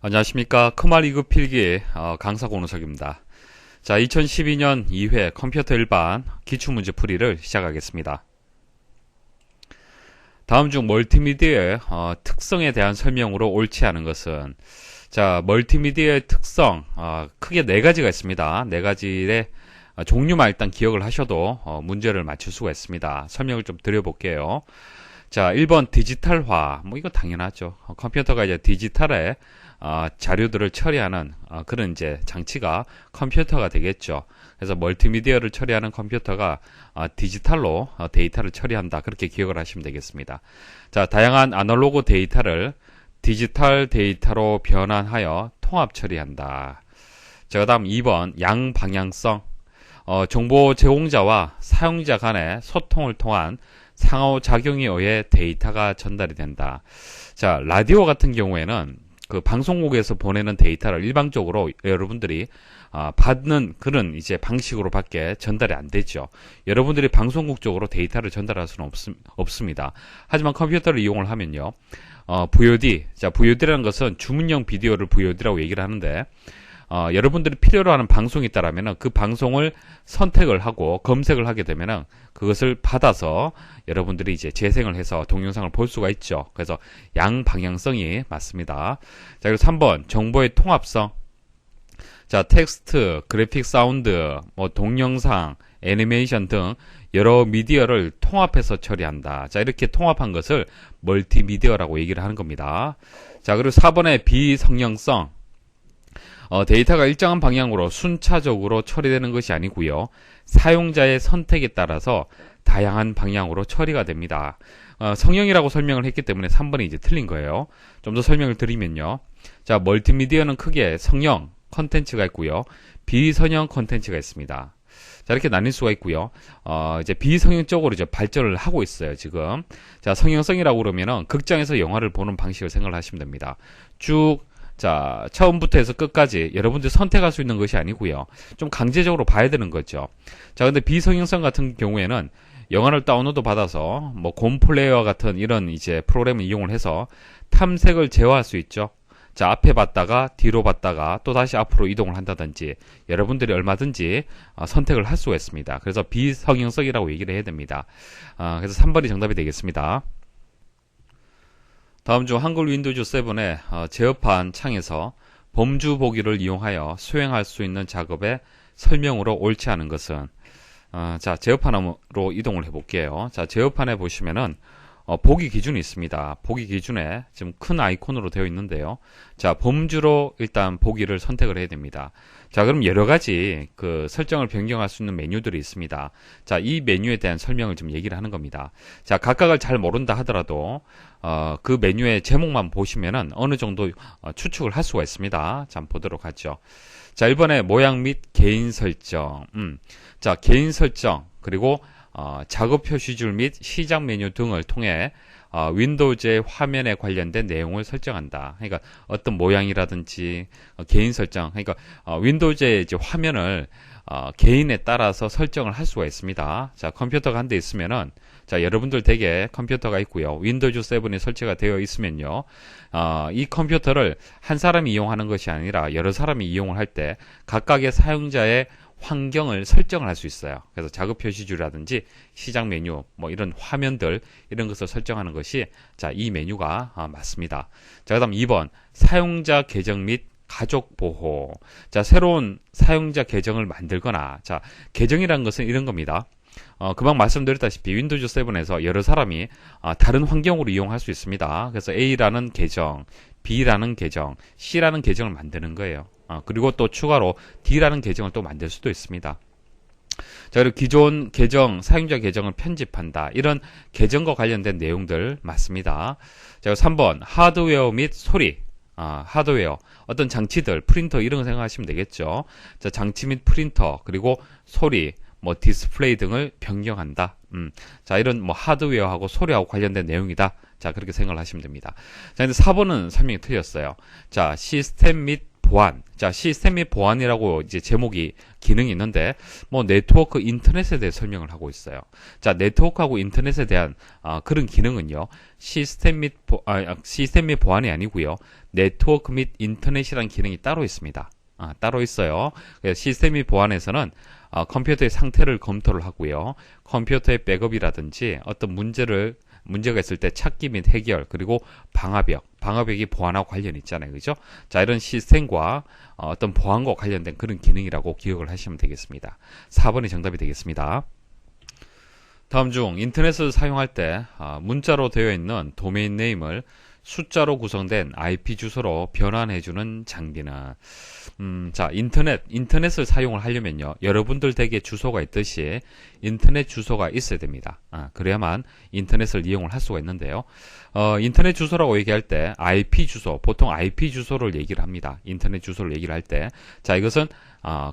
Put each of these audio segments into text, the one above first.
안녕하십니까. 크말 2급 필기 강사 고노석입니다. 자, 2012년 2회 컴퓨터 일반 기출문제 풀이를 시작하겠습니다. 다음 중 멀티미디어의 특성에 대한 설명으로 옳지 않은 것은, 자, 멀티미디어의 특성 크게 네 가지가 있습니다. 네 가지의 종류만 일단 기억을 하셔도 문제를 맞출 수가 있습니다. 설명을 좀 드려볼게요. 자, 1번 디지털화. 뭐 이거 당연하죠. 컴퓨터가 이제 디지털에 자료들을 처리하는 그런 이제 장치가 컴퓨터가 되겠죠. 그래서 멀티미디어를 처리하는 컴퓨터가 디지털로 데이터를 처리한다. 그렇게 기억을 하시면 되겠습니다. 자, 다양한 아날로그 데이터를 디지털 데이터로 변환하여 통합 처리한다. 자, 그 다음 2번 양방향성. 정보 제공자와 사용자 간의 소통을 통한 상호작용에 의해 데이터가 전달이 된다. 자, 라디오 같은 경우에는 그 방송국에서 보내는 데이터를 일방적으로 여러분들이 받는 그런 이제 방식으로 밖에 전달이 안 되죠. 여러분들이 방송국 쪽으로 데이터를 전달할 수는 없습니다. 하지만 컴퓨터를 이용을 하면요. VOD. 자, VOD라는 것은 주문형 비디오를 VOD라고 얘기를 하는데, 여러분들이 필요로 하는 방송이 있다라면 그 방송을 선택을 하고 검색을 하게 되면 그것을 받아서 여러분들이 이제 재생을 해서 동영상을 볼 수가 있죠. 그래서 양방향성이 맞습니다. 자, 그리고 3번 정보의 통합성. 자, 텍스트, 그래픽 사운드, 뭐 동영상, 애니메이션 등 여러 미디어를 통합해서 처리한다. 자, 이렇게 통합한 것을 멀티미디어라고 얘기를 하는 겁니다. 자, 그리고 4번의 비성형성. 데이터가 일정한 방향으로 순차적으로 처리되는 것이 아니고요. 사용자의 선택에 따라서 다양한 방향으로 처리가 됩니다. 성형이라고 설명을 했기 때문에 3번이 이제 틀린 거예요. 좀 더 설명을 드리면요. 자, 멀티미디어는 크게 성형 컨텐츠가 있고요. 비성형 컨텐츠가 있습니다. 자, 이렇게 나뉠 수가 있고요. 이제 비성형 쪽으로 이제 발전을 하고 있어요, 지금. 자, 성형성이라고 그러면은 극장에서 영화를 보는 방식을 생각을 하시면 됩니다. 쭉 자, 처음부터 해서 끝까지 여러분들이 선택할 수 있는 것이 아니고요. 좀 강제적으로 봐야 되는 거죠. 자, 근데 비성형성 같은 경우에는 영화를 다운로드 받아서 뭐 곰플레이어 같은 이런 이제 프로그램을 이용을 해서 탐색을 제어할 수 있죠. 자, 앞에 봤다가 뒤로 봤다가 또 다시 앞으로 이동을 한다든지 여러분들이 얼마든지 선택을 할 수가 있습니다. 그래서 비성형성이라고 얘기를 해야 됩니다. 그래서 3번이 정답이 되겠습니다. 다음 중 한글 윈도우즈 7의 제어판 창에서 범주 보기를 이용하여 수행할 수 있는 작업의 설명으로 옳지 않은 것은, 자, 제어판으로 이동을 해볼게요. 자, 제어판에 보시면은 보기 기준이 있습니다. 보기 기준에 지금 큰 아이콘으로 되어 있는데요. 자, 범주로 일단 보기를 선택을 해야 됩니다. 자, 그럼 여러 가지 그 설정을 변경할 수 있는 메뉴들이 있습니다. 자, 이 메뉴에 대한 설명을 좀 얘기를 하는 겁니다. 자, 각각을 잘 모른다 하더라도 그 메뉴의 제목만 보시면은 어느 정도 추측을 할 수가 있습니다. 자, 한번 보도록 하죠. 자, 1번에 모양 및 개인 설정. 자, 개인 설정 그리고 작업 표시줄 및 시작 메뉴 등을 통해 윈도우즈의 화면에 관련된 내용을 설정한다. 그러니까 어떤 모양이라든지 개인 설정. 그러니까 윈도우즈의 이제 화면을 개인에 따라서 설정을 할 수가 있습니다. 자, 컴퓨터가 한 대 있으면은, 자, 여러분들 댁에 컴퓨터가 있고요. 윈도우즈 7이 설치가 되어 있으면요. 이 컴퓨터를 한 사람이 이용하는 것이 아니라 여러 사람이 이용을 할 때 각각의 사용자의 환경을 설정을 할 수 있어요. 그래서 작업 표시줄이라든지 시작 메뉴, 뭐 이런 화면들, 이런 것을 설정하는 것이, 자, 이 메뉴가 맞습니다. 자, 그 다음 2번, 사용자 계정 및 가족 보호. 자, 새로운 사용자 계정을 만들거나, 자, 계정이라는 것은 이런 겁니다. 금방 말씀드렸다시피 윈도우즈 7에서 여러 사람이 다른 환경으로 이용할 수 있습니다. 그래서 A라는 계정, B라는 계정, C라는 계정을 만드는 거예요. 그리고 또 추가로 D라는 계정을 또 만들 수도 있습니다. 자, 그리고 기존 계정, 사용자 계정을 편집한다. 이런 계정과 관련된 내용들 맞습니다. 자, 3번 하드웨어 및 소리. 하드웨어, 어떤 장치들, 프린터 이런 거 생각하시면 되겠죠. 자, 장치 및 프린터, 그리고 소리, 뭐 디스플레이 등을 변경한다. 자, 이런 뭐 하드웨어하고 소리하고 관련된 내용이다. 자, 그렇게 생각을 하시면 됩니다. 자, 근데 4번은 설명이 틀렸어요. 자, 시스템 및 보안. 자, 시스템 및 보안이라고 이제 제목이 기능이 있는데, 뭐, 네트워크 인터넷에 대해 설명을 하고 있어요. 자, 네트워크하고 인터넷에 대한, 그런 기능은요, 시스템 및 보안이 아니고요, 네트워크 및 인터넷이라는 기능이 따로 있습니다. 따로 있어요. 시스템 및 보안에서는 컴퓨터의 상태를 검토를 하고요, 컴퓨터의 백업이라든지 어떤 문제가 있을 때 찾기 및 해결, 그리고 방화벽이 보안하고 관련이 있잖아요. 그죠? 자, 이런 시스템과 어떤 보안과 관련된 그런 기능이라고 기억을 하시면 되겠습니다. 4번이 정답이 되겠습니다. 다음 중 인터넷을 사용할 때 문자로 되어 있는 도메인 네임을 숫자로 구성된 IP 주소로 변환해주는 장비는, 자, 인터넷을 사용을 하려면요, 여러분들 댁에 주소가 있듯이 인터넷 주소가 있어야 됩니다. 그래야만 인터넷을 이용을 할 수가 있는데요. 인터넷 주소라고 얘기할 때 IP 주소, 보통 IP 주소를 얘기를 합니다. 인터넷 주소를 얘기를 할 때, 자, 이것은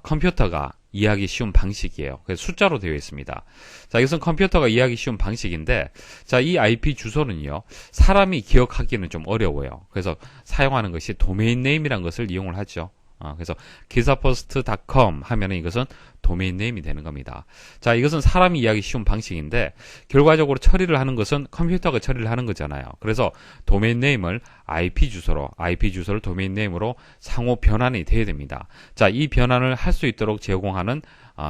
컴퓨터가 이해하기 쉬운 방식이에요. 그래서 숫자로 되어 있습니다. 자, 이것은 컴퓨터가 이해하기 쉬운 방식인데, 자, 이 IP 주소는요, 사람이 기억하기는 좀 어려워요. 그래서 사용하는 것이 도메인 네임이라는 것을 이용을 하죠. 그래서 기사퍼스트.com 하면은 이것은 도메인 네임이 되는 겁니다. 자, 이것은 사람이 이해하기 쉬운 방식인데, 결과적으로 처리를 하는 것은 컴퓨터가 처리를 하는 거잖아요. 그래서 도메인 네임을 IP 주소를 도메인 네임으로 상호 변환이 돼야 됩니다. 자, 이 변환을 할 수 있도록 제공하는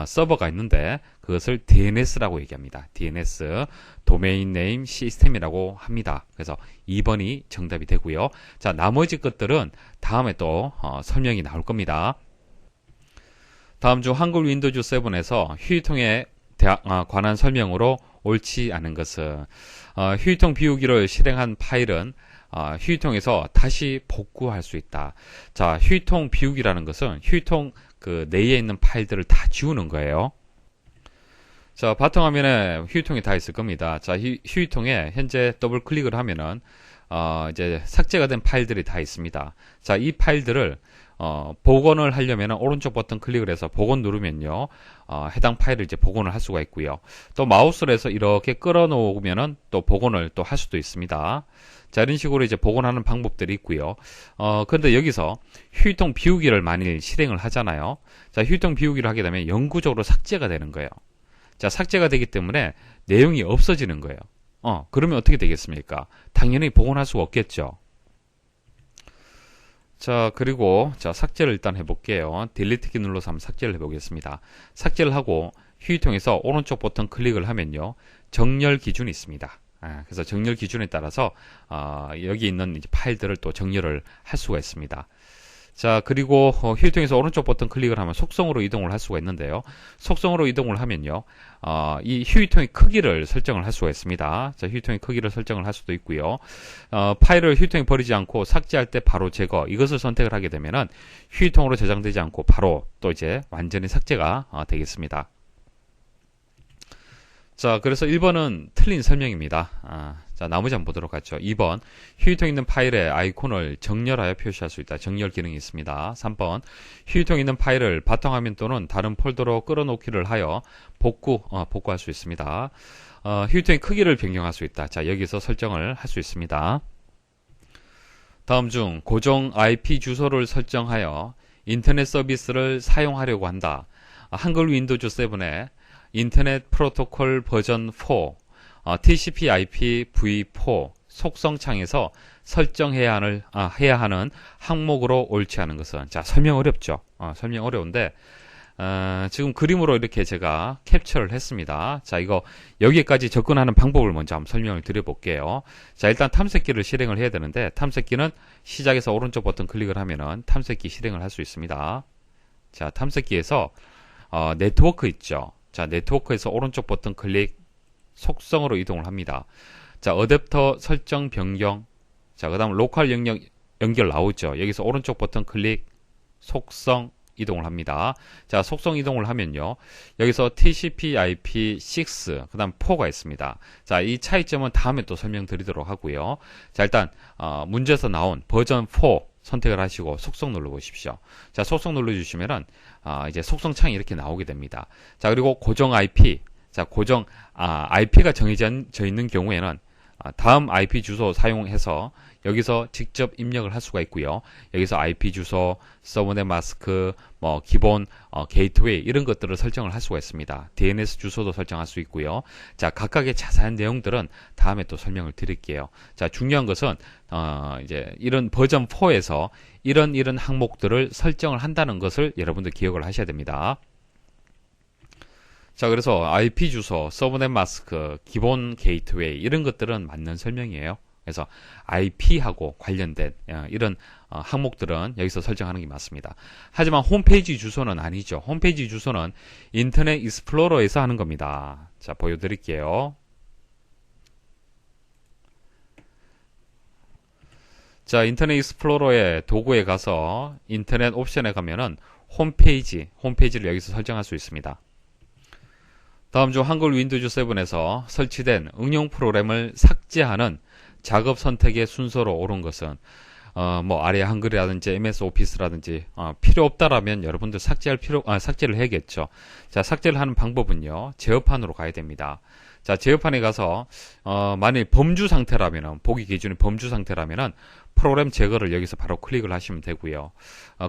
서버가 있는데, 그것을 DNS라고 얘기합니다. DNS, 도메인 네임 시스템이라고 합니다. 그래서 2번이 정답이 되고요. 자, 나머지 것들은 다음에 또 설명이 나올 겁니다. 다음 중 한글 윈도우즈 7에서 휴지통에 관한 설명으로 옳지 않은 것은, 휴지통 비우기를 실행한 파일은 휴지통에서 다시 복구할 수 있다. 자, 휴지통 비우기라는 것은 휴지통 그 내에 있는 파일들을 다 지우는 거예요. 자, 바탕화면에 휴지통이 다 있을 겁니다. 자, 휴지통에 현재 더블 클릭을 하면은 이제 삭제가 된 파일들이 다 있습니다. 자, 이 파일들을 복원을 하려면 오른쪽 버튼 클릭을 해서 복원 누르면요, 해당 파일을 이제 복원을 할 수가 있고요. 또 마우스로 해서 이렇게 끌어 놓으면은 또 복원을 또 할 수도 있습니다. 자, 이런 식으로 이제 복원하는 방법들이 있고요. 근데 여기서 휴지통 비우기를 만일 실행을 하잖아요. 자, 휴지통 비우기를 하게 되면 영구적으로 삭제가 되는 거예요. 자, 삭제가 되기 때문에 내용이 없어지는 거예요. 그러면 어떻게 되겠습니까? 당연히 복원할 수가 없겠죠. 자, 그리고 자, 삭제를 일단 해볼게요. 딜리트 키 눌러서 한번 삭제를 해보겠습니다. 삭제를 하고 휴지통에서 오른쪽 버튼 클릭을 하면요, 정렬 기준이 있습니다. 그래서 정렬 기준에 따라서 여기 있는 이제 파일들을 또 정렬을 할 수가 있습니다. 자, 그리고 휴지통에서 오른쪽 버튼 클릭을 하면 속성으로 이동을 할 수가 있는데요. 속성으로 이동을 하면요, 이 휴지통의 크기를 설정을 할 수가 있습니다. 자, 휴지통의 크기를 설정을 할 수도 있고요. 파일을 휴지통에 버리지 않고 삭제할 때 바로 제거, 이것을 선택을 하게 되면은 휴지통으로 저장되지 않고 바로 또 이제 완전히 삭제가 되겠습니다. 자, 그래서 1번은 틀린 설명입니다. 자, 나머지 한번 보도록 하죠. 2번, 휴지통에 있는 파일의 아이콘을 정렬하여 표시할 수 있다. 정렬 기능이 있습니다. 3번, 휴지통에 있는 파일을 바탕화면 또는 다른 폴더로 끌어놓기를 하여 복구할 수 있습니다. 휴지통의 크기를 변경할 수 있다. 자, 여기서 설정을 할 수 있습니다. 다음 중 고정 IP 주소를 설정하여 인터넷 서비스를 사용하려고 한다. 한글 윈도우즈 7에 인터넷 프로토콜 버전 4, TCP/IP v4 속성 창에서 설정해야 하는 항목으로 옳지 않은 것은, 자, 설명 어렵죠. 설명 어려운데 지금 그림으로 이렇게 제가 캡처를 했습니다. 자, 이거 여기까지 접근하는 방법을 먼저 한번 설명을 드려볼게요. 자, 일단 탐색기를 실행을 해야 되는데, 탐색기는 시작에서 오른쪽 버튼 클릭을 하면은 탐색기 실행을 할 수 있습니다. 자, 탐색기에서 네트워크 있죠. 자, 네트워크에서 오른쪽 버튼 클릭, 속성으로 이동을 합니다. 자, 어댑터 설정 변경. 자, 그 다음 로컬 영역 연결 나오죠. 여기서 오른쪽 버튼 클릭, 속성 이동을 합니다. 자, 속성 이동을 하면요, 여기서 TCP/IP6, 그 다음 4가 있습니다. 자, 이 차이점은 다음에 또 설명드리도록 하고요. 자, 일단 문제에서 나온 버전 4 선택을 하시고 속성 눌러보십시오. 자, 속성 눌러주시면은 이제 속성 창이 이렇게 나오게 됩니다. 자, 그리고 고정 IP. 자, IP가 정해져 있는 경우에는 다음 IP 주소 사용해서 여기서 직접 입력을 할 수가 있고요. 여기서 IP 주소, 서브넷 마스크, 뭐 기본 게이트웨이 이런 것들을 설정을 할 수가 있습니다. DNS 주소도 설정할 수 있고요. 자, 각각의 자세한 내용들은 다음에 또 설명을 드릴게요. 자, 중요한 것은 이제 이런 버전 4에서 이런 항목들을 설정을 한다는 것을 여러분들 기억을 하셔야 됩니다. 자, 그래서 IP 주소, 서브넷 마스크, 기본 게이트웨이 이런 것들은 맞는 설명이에요. 그래서 IP하고 관련된 이런 항목들은 여기서 설정하는 게 맞습니다. 하지만 홈페이지 주소는 아니죠. 홈페이지 주소는 인터넷 익스플로러에서 하는 겁니다. 자, 보여드릴게요. 자, 인터넷 익스플로러의 도구에 가서 인터넷 옵션에 가면은 홈페이지를 여기서 설정할 수 있습니다. 다음 중 한글 윈도우즈 7에서 설치된 응용 프로그램을 삭제하는 작업 선택의 순서로 옳은 것은 뭐 아래 한글이라든지 MS 오피스라든지 필요 없다라면 여러분들 삭제를 해야겠죠. 자, 삭제를 하는 방법은요. 제어판으로 가야 됩니다. 자, 제어판에 가서 만일 범주 상태라면은 보기 기준이 범주 상태라면은 프로그램 제거를 여기서 바로 클릭을 하시면 되고요.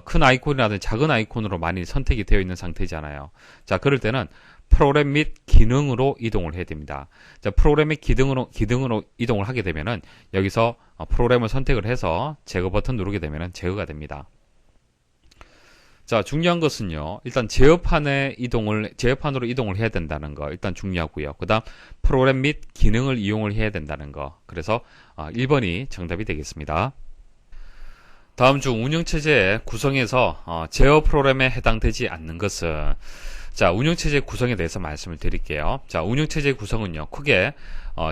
큰 아이콘이라든지 작은 아이콘으로 많이 선택이 되어 있는 상태잖아요. 자, 그럴 때는 프로그램 및 기능으로 이동을 해야 됩니다. 자, 프로그램의 기능으로 이동을 하게 되면은 여기서 프로그램을 선택을 해서 제거 버튼 누르게 되면은 제거가 됩니다. 자, 중요한 것은요. 일단 제어판으로 이동을 해야 된다는 거 일단 중요하고요. 그다음 프로그램 및 기능을 이용을 해야 된다는 거. 그래서 1번이 정답이 되겠습니다. 다음 중 운영체제 구성에서 제어 프로그램에 해당되지 않는 것은 자, 운영체제 구성에 대해서 말씀을 드릴게요. 자, 운영체제 구성은요, 크게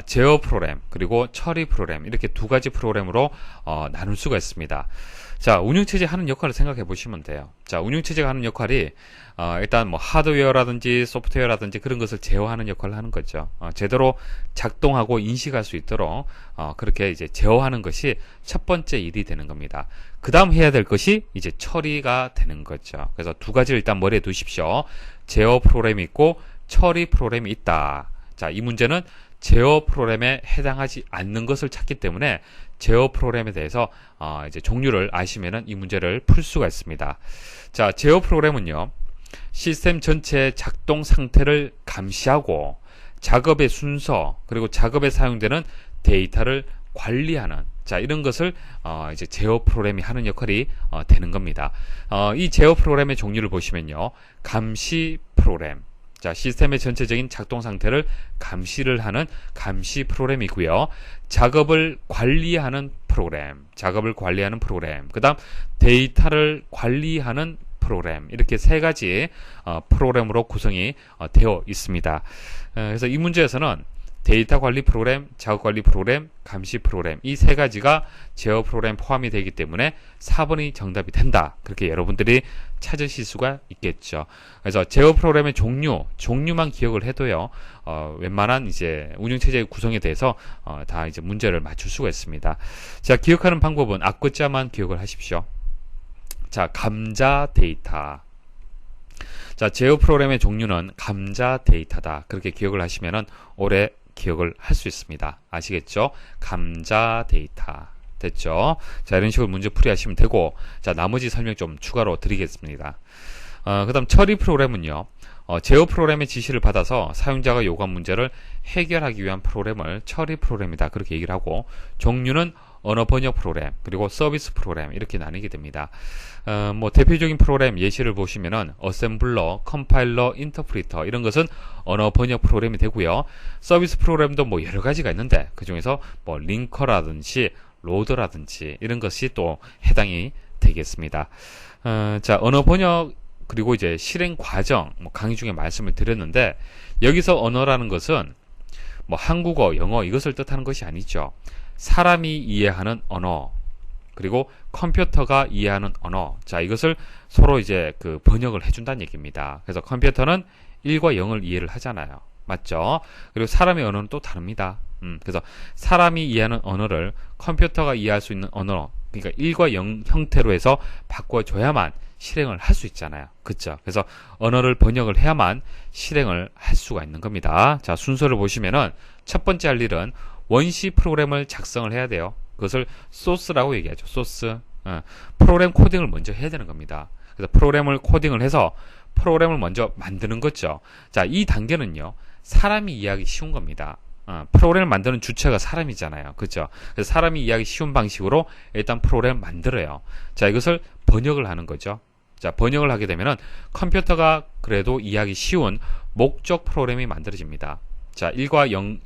제어 프로그램 그리고 처리 프로그램 이렇게 두 가지 프로그램으로 나눌 수가 있습니다. 자, 운영체제 하는 역할을 생각해 보시면 돼요. 자, 운영체제가 하는 역할이 일단 뭐 하드웨어라든지 소프트웨어라든지 그런 것을 제어하는 역할을 하는 거죠. 제대로 작동하고 인식할 수 있도록 그렇게 이제 제어하는 것이 첫 번째 일이 되는 겁니다. 그 다음 해야 될 것이 이제 처리가 되는 거죠. 그래서 두 가지를 일단 머리에 두십시오. 제어 프로그램이 있고 처리 프로그램이 있다. 자, 이 문제는 제어 프로그램에 해당하지 않는 것을 찾기 때문에 제어 프로그램에 대해서 이제 종류를 아시면은 이 문제를 풀 수가 있습니다. 자, 제어 프로그램은요, 시스템 전체의 작동 상태를 감시하고 작업의 순서 그리고 작업에 사용되는 데이터를 관리하는 자, 이런 것을 이제 제어 프로그램이 하는 역할이 되는 겁니다. 이 제어 프로그램의 종류를 보시면요, 감시 프로그램. 자, 시스템의 전체적인 작동 상태를 감시를 하는 감시 프로그램이고요. 작업을 관리하는 프로그램. 그 다음 데이터를 관리하는 프로그램. 이렇게 세 가지 프로그램으로 구성이 되어 있습니다. 그래서 이 문제에서는 데이터 관리 프로그램, 작업 관리 프로그램, 감시 프로그램 이 세 가지가 제어 프로그램 포함이 되기 때문에 4번이 정답이 된다. 그렇게 여러분들이 찾으실 수가 있겠죠. 그래서 제어 프로그램의 종류만 기억을 해도요. 웬만한 이제 운영체제의 구성에 대해서 다 이제 문제를 맞출 수가 있습니다. 자, 기억하는 방법은 앞글자만 기억을 하십시오. 자, 감자 데이터. 자, 제어 프로그램의 종류는 감자 데이터다. 그렇게 기억을 하시면은 오래 기억을 할 수 있습니다. 아시겠죠? 감자 데이터. 됐죠? 자, 이런 식으로 문제 풀이 하시면 되고, 자, 나머지 설명 좀 추가로 드리겠습니다. 그 다음 처리 프로그램은요, 제어 프로그램의 지시를 받아서 사용자가 요구한 문제를 해결하기 위한 프로그램을 처리 프로그램이다. 그렇게 얘기를 하고, 종류는 언어 번역 프로그램, 그리고 서비스 프로그램, 이렇게 나뉘게 됩니다. 뭐, 대표적인 프로그램 예시를 보시면은, 어셈블러, 컴파일러, 인터프리터, 이런 것은 언어 번역 프로그램이 되고요. 서비스 프로그램도 뭐 여러 가지가 있는데, 그 중에서 뭐, 링커라든지, 로더라든지, 이런 것이 또 해당이 되겠습니다. 자, 언어 번역, 그리고 이제 실행 과정, 뭐 강의 중에 말씀을 드렸는데, 여기서 언어라는 것은 뭐 한국어, 영어 이것을 뜻하는 것이 아니죠. 사람이 이해하는 언어, 그리고 컴퓨터가 이해하는 언어. 자, 이것을 서로 이제 그 번역을 해준다는 얘기입니다. 그래서 컴퓨터는 1과 0을 이해를 하잖아요. 맞죠? 그리고 사람의 언어는 또 다릅니다. 그래서 사람이 이해하는 언어를 컴퓨터가 이해할 수 있는 언어, 그러니까 1과 0 형태로 해서 바꿔줘야만 실행을 할 수 있잖아요. 그쵸? 그래서 언어를 번역을 해야만 실행을 할 수가 있는 겁니다. 자, 순서를 보시면은 첫 번째 할 일은 원시 프로그램을 작성을 해야 돼요. 그것을 소스라고 얘기하죠. 소스. 프로그램 코딩을 먼저 해야 되는 겁니다. 그래서 프로그램을 코딩을 해서 프로그램을 먼저 만드는 거죠. 자, 이 단계는요, 사람이 이해하기 쉬운 겁니다. 프로그램을 만드는 주체가 사람이잖아요. 그죠? 그래서 사람이 이해하기 쉬운 방식으로 일단 프로그램을 만들어요. 자, 이것을 번역을 하는 거죠. 자, 번역을 하게 되면은 컴퓨터가 그래도 이해하기 쉬운 목적 프로그램이 만들어집니다. 자, 1과 0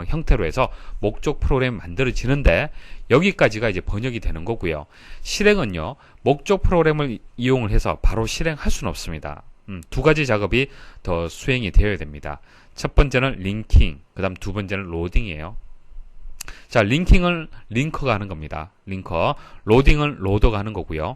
형태로 해서 목적 프로그램이 만들어지는데 여기까지가 이제 번역이 되는 거고요. 실행은요, 목적 프로그램을 이용을 해서 바로 실행할 수는 없습니다. 두 가지 작업이 더 수행이 되어야 됩니다. 첫 번째는 링킹, 그 다음 두 번째는 로딩이에요. 자, 링킹을 링커가 하는 겁니다. 링커. 로딩은 로더가 하는 거고요.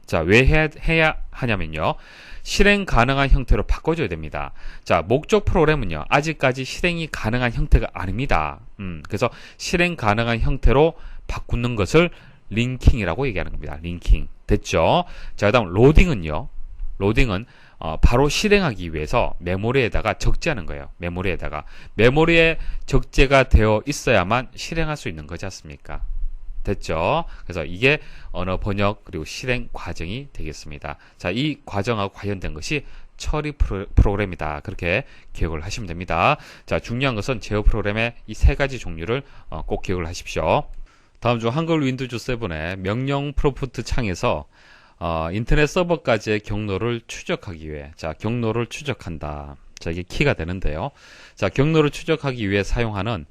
자, 왜 해야 하냐면요, 실행 가능한 형태로 바꿔줘야 됩니다. 자, 목적 프로그램은요, 아직까지 실행이 가능한 형태가 아닙니다. 그래서 실행 가능한 형태로 바꾸는 것을 링킹이라고 얘기하는 겁니다. 링킹. 됐죠? 자, 그 다음 로딩은요, 로딩은 바로 실행하기 위해서 메모리에다가 적재하는 거예요. 메모리에 적재가 되어 있어야만 실행할 수 있는 거지 않습니까? 됐죠? 그래서 이게 언어 번역 그리고 실행 과정이 되겠습니다. 자, 이 과정하고 관련된 것이 처리 프로그램이다. 그렇게 기억을 하시면 됩니다. 자, 중요한 것은 제어 프로그램의 이 세 가지 종류를 꼭 기억을 하십시오. 다음 중 한글 윈도우즈 7의 명령 프롬프트 창에서 인터넷 서버까지의 경로를 추적하기 위해, 자, 경로를 추적한다. 자, 이게 키가 되는데요. 자, 경로를 추적하기 위해 사용하는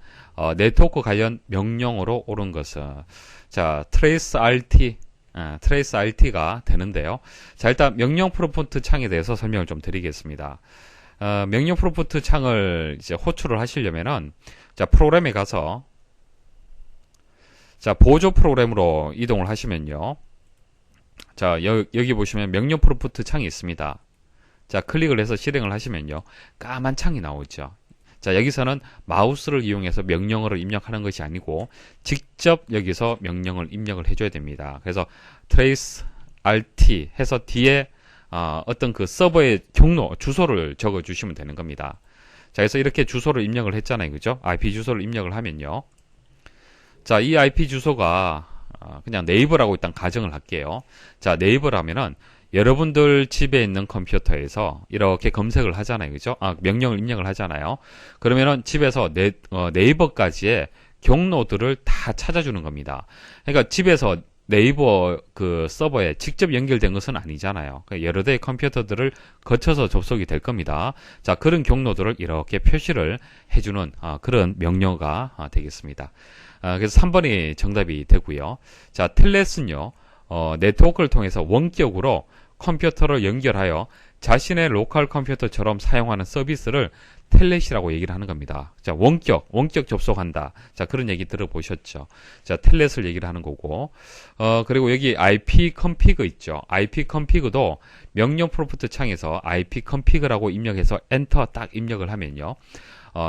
네트워크 관련 명령어로 옳은 것은, 자, trace RT가 되는데요. 자, 일단 명령 프롬프트 창에 대해서 설명을 좀 드리겠습니다. 명령 프롬프트 창을 이제 호출을 하시려면은, 자, 프로그램에 가서, 자, 보조 프로그램으로 이동을 하시면요. 자, 여기 보시면 명령 프롬프트 창이 있습니다. 자, 클릭을 해서 실행을 하시면요, 까만 창이 나오죠. 자, 여기서는 마우스를 이용해서 명령어를 입력하는 것이 아니고 직접 여기서 명령을 입력을 해줘야 됩니다. 그래서 trace rt 해서 뒤에 어떤 그 서버의 경로, 주소를 적어 주시면 되는 겁니다. 자, 그래서 이렇게 주소를 입력을 했잖아요. 그죠? IP 주소를 입력을 하면요. 자, 이 IP 주소가 그냥 네이버라고 일단 가정을 할게요. 자, 네이버라면은 여러분들 집에 있는 컴퓨터에서 이렇게 검색을 하잖아요. 그죠? 명령을 입력을 하잖아요. 그러면은 집에서 네이버까지의 경로들을 다 찾아주는 겁니다. 그러니까 집에서 네이버 그 서버에 직접 연결된 것은 아니잖아요. 그러니까 여러 대의 컴퓨터들을 거쳐서 접속이 될 겁니다. 자, 그런 경로들을 이렇게 표시를 해주는 그런 명령어가 되겠습니다. 그래서 3번이 정답이 되고요. 자, 텔넷은요, 네트워크를 통해서 원격으로 컴퓨터를 연결하여 자신의 로컬 컴퓨터처럼 사용하는 서비스를 텔넷이라고 얘기를 하는 겁니다. 자, 원격 접속한다. 자, 그런 얘기 들어보셨죠? 자, 텔넷을 얘기를 하는 거고, 그리고 여기 IP config 있죠? IP config도 명령 프롬프트 창에서 IP config라고 입력해서 엔터 딱 입력을 하면요.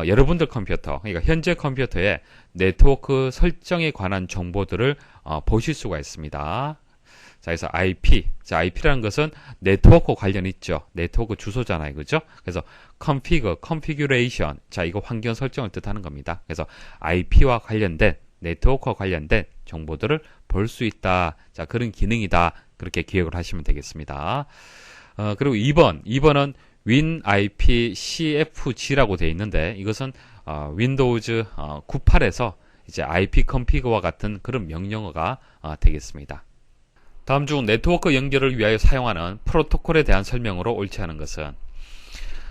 여러분들 컴퓨터, 그러니까 현재 컴퓨터의 네트워크 설정에 관한 정보들을 보실 수가 있습니다. 자, 그래서 IP. 자, IP라는 것은 네트워크 관련 있죠. 네트워크 주소잖아요. 그죠? 그래서 configuration. 자, 이거 환경 설정을 뜻하는 겁니다. 그래서 IP와 관련된, 네트워크와 관련된 정보들을 볼 수 있다. 자, 그런 기능이다. 그렇게 기억을 하시면 되겠습니다. 그리고 2번은 WinIP-CFG라고 되어 있는데, 이것은 윈도우즈 98에서 이제 IP config와 같은 그런 명령어가 되겠습니다. 다음 중 네트워크 연결을 위하여 사용하는 프로토콜에 대한 설명으로 옳지 않은 것은,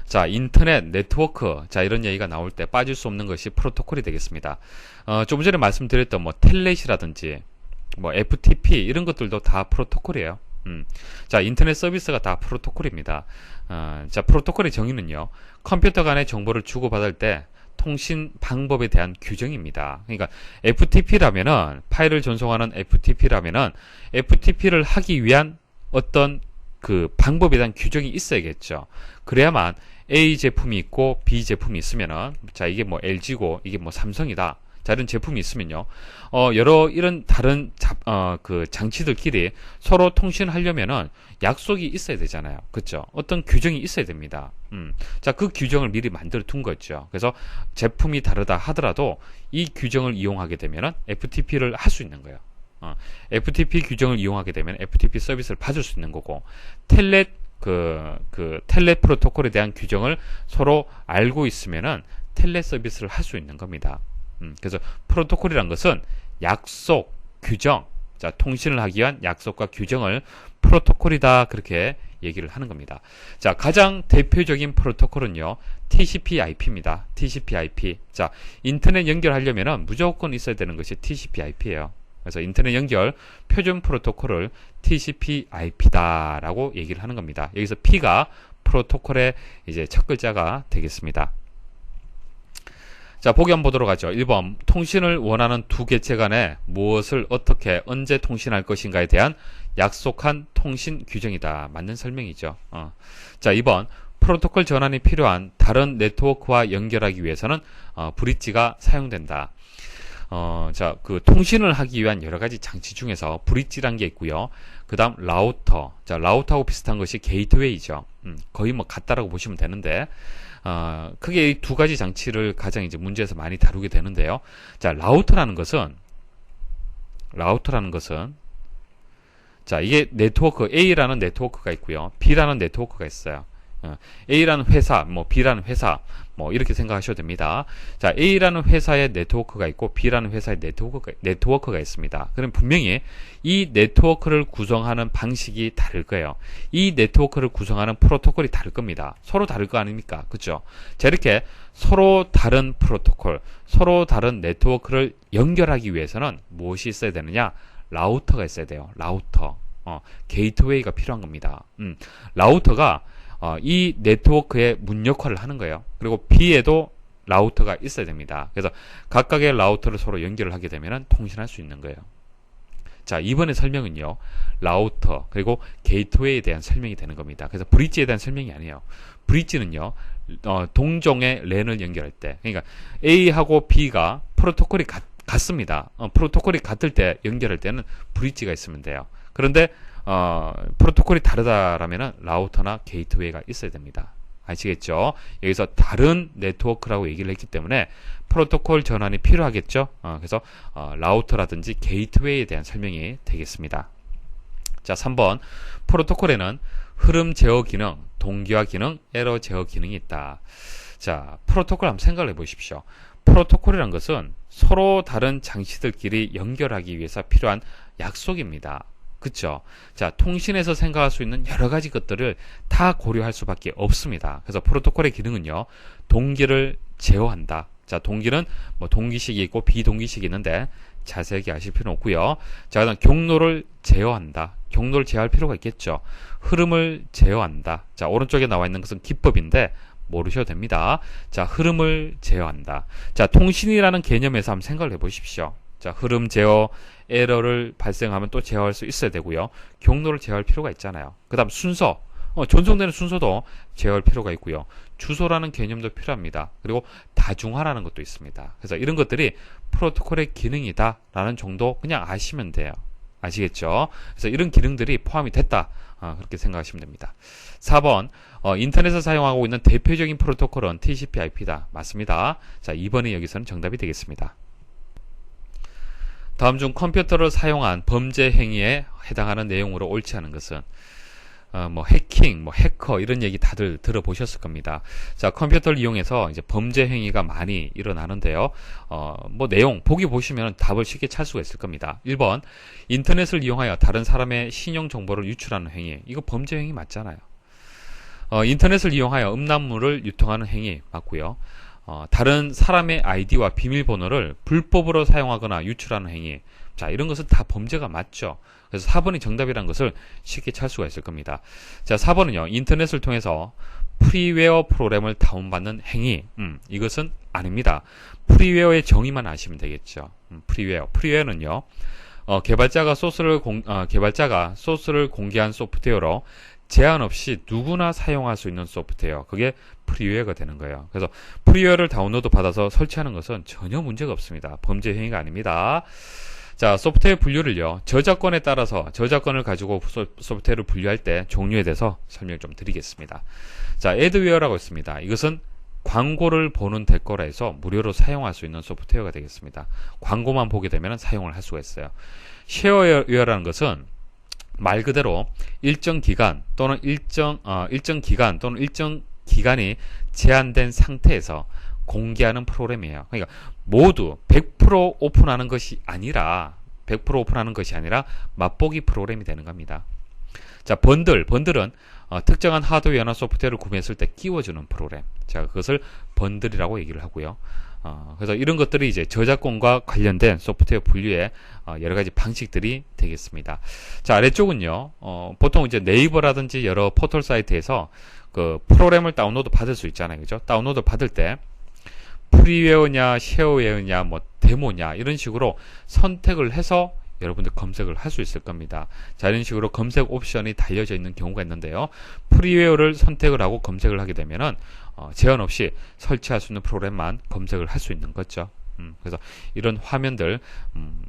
자, 인터넷 네트워크, 자, 이런 얘기가 나올 때 빠질 수 없는 것이 프로토콜이 되겠습니다. 좀 전에 말씀드렸던 뭐 텔넷이라든지 뭐 FTP 이런 것들도 다 프로토콜이에요. 자, 인터넷 서비스가 다 프로토콜입니다. 자, 프로토콜의 정의는요, 컴퓨터 간의 정보를 주고받을 때 통신 방법에 대한 규정입니다. 그러니까 FTP라면은, 파일을 전송하는 FTP라면은 FTP를 하기 위한 어떤 그 방법에 대한 규정이 있어야겠죠. 그래야만 A 제품이 있고 B 제품이 있으면은, 자, 이게 뭐 LG고 이게 뭐 삼성이다. 자, 이런 제품이 있으면요. 여러 이런 다른 그 장치들끼리 서로 통신하려면은 약속이 있어야 되잖아요. 그쵸? 어떤 규정이 있어야 됩니다. 자, 그 규정을 미리 만들어 둔 거죠. 그래서 제품이 다르다 하더라도 이 규정을 이용하게 되면은 FTP를 할 수 있는 거예요. FTP 규정을 이용하게 되면 FTP 서비스를 받을 수 있는 거고, 텔넷 텔넷 프로토콜에 대한 규정을 서로 알고 있으면은 텔넷 서비스를 할 수 있는 겁니다. 그래서 프로토콜이란 것은 약속, 규정, 자, 통신을 하기 위한 약속과 규정을 프로토콜이다, 그렇게 얘기를 하는 겁니다. 자, 가장 대표적인 프로토콜은요, TCP/IP입니다. TCP/IP. 자, 인터넷 연결하려면은 무조건 있어야 되는 것이 TCP/IP예요. 그래서 인터넷 연결 표준 프로토콜을 TCP/IP다라고 얘기를 하는 겁니다. 여기서 P가 프로토콜의 이제 첫 글자가 되겠습니다. 자, 보기 한번 보도록 하죠. 1번, 통신을 원하는 두 개체 간에 무엇을 어떻게 언제 통신할 것인가에 대한 약속한 통신 규정이다. 맞는 설명이죠. 자, 2번, 프로토콜 전환이 필요한 다른 네트워크와 연결하기 위해서는 브릿지가 사용된다. 자, 그 통신을 하기 위한 여러 가지 장치 중에서 브릿지란 게 있고요. 그 다음 라우터. 자, 라우터하고 비슷한 것이 게이트웨이죠. 거의 뭐 같다라고 보시면 되는데, 크게 이 두 가지 장치를 가장 이제 문제에서 많이 다루게 되는데요. 자, 라우터라는 것은, 자, 이게 네트워크, A라는 네트워크가 있고요. B라는 네트워크가 있어요. A라는 회사, 뭐 B라는 회사, 뭐 이렇게 생각하셔도 됩니다. 자, A라는 회사의 네트워크가 있고 B라는 회사의 네트워크가 있습니다. 그럼 분명히 이 네트워크를 구성하는 방식이 다를 거예요. 이 네트워크를 구성하는 프로토콜이 다를 겁니다. 서로 다를 거 아닙니까? 그죠? 자, 이렇게 서로 다른 프로토콜, 서로 다른 네트워크를 연결하기 위해서는 무엇이 있어야 되느냐? 라우터가 있어야 돼요. 라우터. 게이트웨이가 필요한 겁니다. 라우터가 이 네트워크의 문 역할을 하는 거예요. 그리고 B에도 라우터가 있어야 됩니다. 그래서 각각의 라우터를 서로 연결을 하게 되면 통신할 수 있는 거예요. 자, 이번에 설명은요, 라우터 그리고 게이트웨이에 대한 설명이 되는 겁니다. 그래서 브릿지에 대한 설명이 아니에요. 브릿지는요, 동종의 랜을 연결할 때, 그러니까 A하고 B가 프로토콜이 같습니다. 프로토콜이 같을 때 연결할 때는 브릿지가 있으면 돼요. 그런데 프로토콜이 다르다라면은 라우터나 게이트웨이가 있어야 됩니다. 아시겠죠? 여기서 다른 네트워크라고 얘기를 했기 때문에 프로토콜 전환이 필요하겠죠? 그래서 라우터라든지 게이트웨이에 대한 설명이 되겠습니다. 자, 3번. 프로토콜에는 흐름 제어 기능, 동기화 기능, 에러 제어 기능이 있다. 자, 프로토콜 한번 생각을 해보십시오. 프로토콜이란 것은 서로 다른 장치들끼리 연결하기 위해서 필요한 약속입니다. 그쵸? 자, 통신에서 생각할 수 있는 여러 가지 것들을 다 고려할 수밖에 없습니다. 그래서 프로토콜의 기능은요, 동기를 제어한다. 자, 동기는 뭐 동기식이 있고 비동기식이 있는데 자세하게 아실 필요는 없고요. 자, 그다음 경로를 제어한다. 경로를 제어할 필요가 있겠죠. 흐름을 제어한다. 자, 오른쪽에 나와 있는 것은 기법인데 모르셔도 됩니다. 자, 흐름을 제어한다. 자, 통신이라는 개념에서 한번 생각을 해보십시오. 자, 흐름 제어, 에러를 발생하면 또 제어할 수 있어야 되고요. 경로를 제어할 필요가 있잖아요. 그 다음 순서, 전송되는 순서도 제어할 필요가 있고요. 주소라는 개념도 필요합니다. 그리고 다중화라는 것도 있습니다. 그래서 이런 것들이 프로토콜의 기능이다 라는 정도 그냥 아시면 돼요. 아시겠죠? 그래서 이런 기능들이 포함이 됐다. 그렇게 생각하시면 됩니다. 4번, 인터넷에서 사용하고 있는 대표적인 프로토콜은 TCP/IP다. 맞습니다. 자, 2번이 여기서는 정답이 되겠습니다. 다음 중 컴퓨터를 사용한 범죄 행위에 해당하는 내용으로 옳지 않은 것은 뭐 해킹, 뭐 해커 이런 얘기 다들 들어보셨을 겁니다. 자, 컴퓨터를 이용해서 이제 범죄 행위가 많이 일어나는데요. 뭐 내용 보기 보시면 답을 쉽게 찾을 수가 있을 겁니다. 1번, 인터넷을 이용하여 다른 사람의 신용 정보를 유출하는 행위. 이거 범죄 행위 맞잖아요. 인터넷을 이용하여 음란물을 유통하는 행위 맞고요. 다른 사람의 아이디와 비밀번호를 불법으로 사용하거나 유출하는 행위. 자, 이런 것은 다 범죄가 맞죠. 그래서 4번이 정답이라는 것을 쉽게 찾을 수가 있을 겁니다. 자, 4번은요. 인터넷을 통해서 프리웨어 프로그램을 다운받는 행위. 이것은 아닙니다. 프리웨어의 정의만 아시면 되겠죠. 프리웨어. 프리웨어는요. 개발자가 소스를 공개한 소프트웨어로 제한 없이 누구나 사용할 수 있는 소프트웨어, 그게 프리웨어가 되는 거예요. 그래서 프리웨어를 다운로드 받아서 설치하는 것은 전혀 문제가 없습니다. 범죄 행위가 아닙니다. 자, 소프트웨어 분류를요, 저작권에 따라서 저작권을 가지고 소프트웨어를 분류할 때 종류에 대해서 설명 좀 드리겠습니다. 자, 애드웨어라고 있습니다. 이것은 광고를 보는 대가로 해서 무료로 사용할 수 있는 소프트웨어가 되겠습니다. 광고만 보게 되면 사용을 할 수가 있어요. 쉐어웨어라는 것은 말 그대로 일정 기간 또는 일정 기간이 제한된 상태에서 공개하는 프로그램이에요. 그러니까 모두 100% 오픈하는 것이 아니라 맛보기 프로그램이 되는 겁니다. 자, 번들은 특정한 하드웨어나 소프트웨어를 구매했을 때 끼워주는 프로그램. 자, 그것을 번들이라고 얘기를 하고요. 그래서 이런 것들이 이제 저작권과 관련된 소프트웨어 분류의 여러 가지 방식들이 되겠습니다. 자, 아래쪽은요, 보통 이제 네이버라든지 여러 포털 사이트에서 그 프로그램을 다운로드 받을 수 있잖아요. 그죠? 다운로드 받을 때 프리웨어냐, 쉐어웨어냐, 뭐 데모냐 이런 식으로 선택을 해서 여러분들 검색을 할 수 있을 겁니다. 자, 이런 식으로 검색 옵션이 달려져 있는 경우가 있는데요. 프리웨어를 선택을 하고 검색을 하게 되면은 제한 없이 설치할 수 있는 프로그램만 검색을 할 수 있는 거죠. 그래서 이런 화면들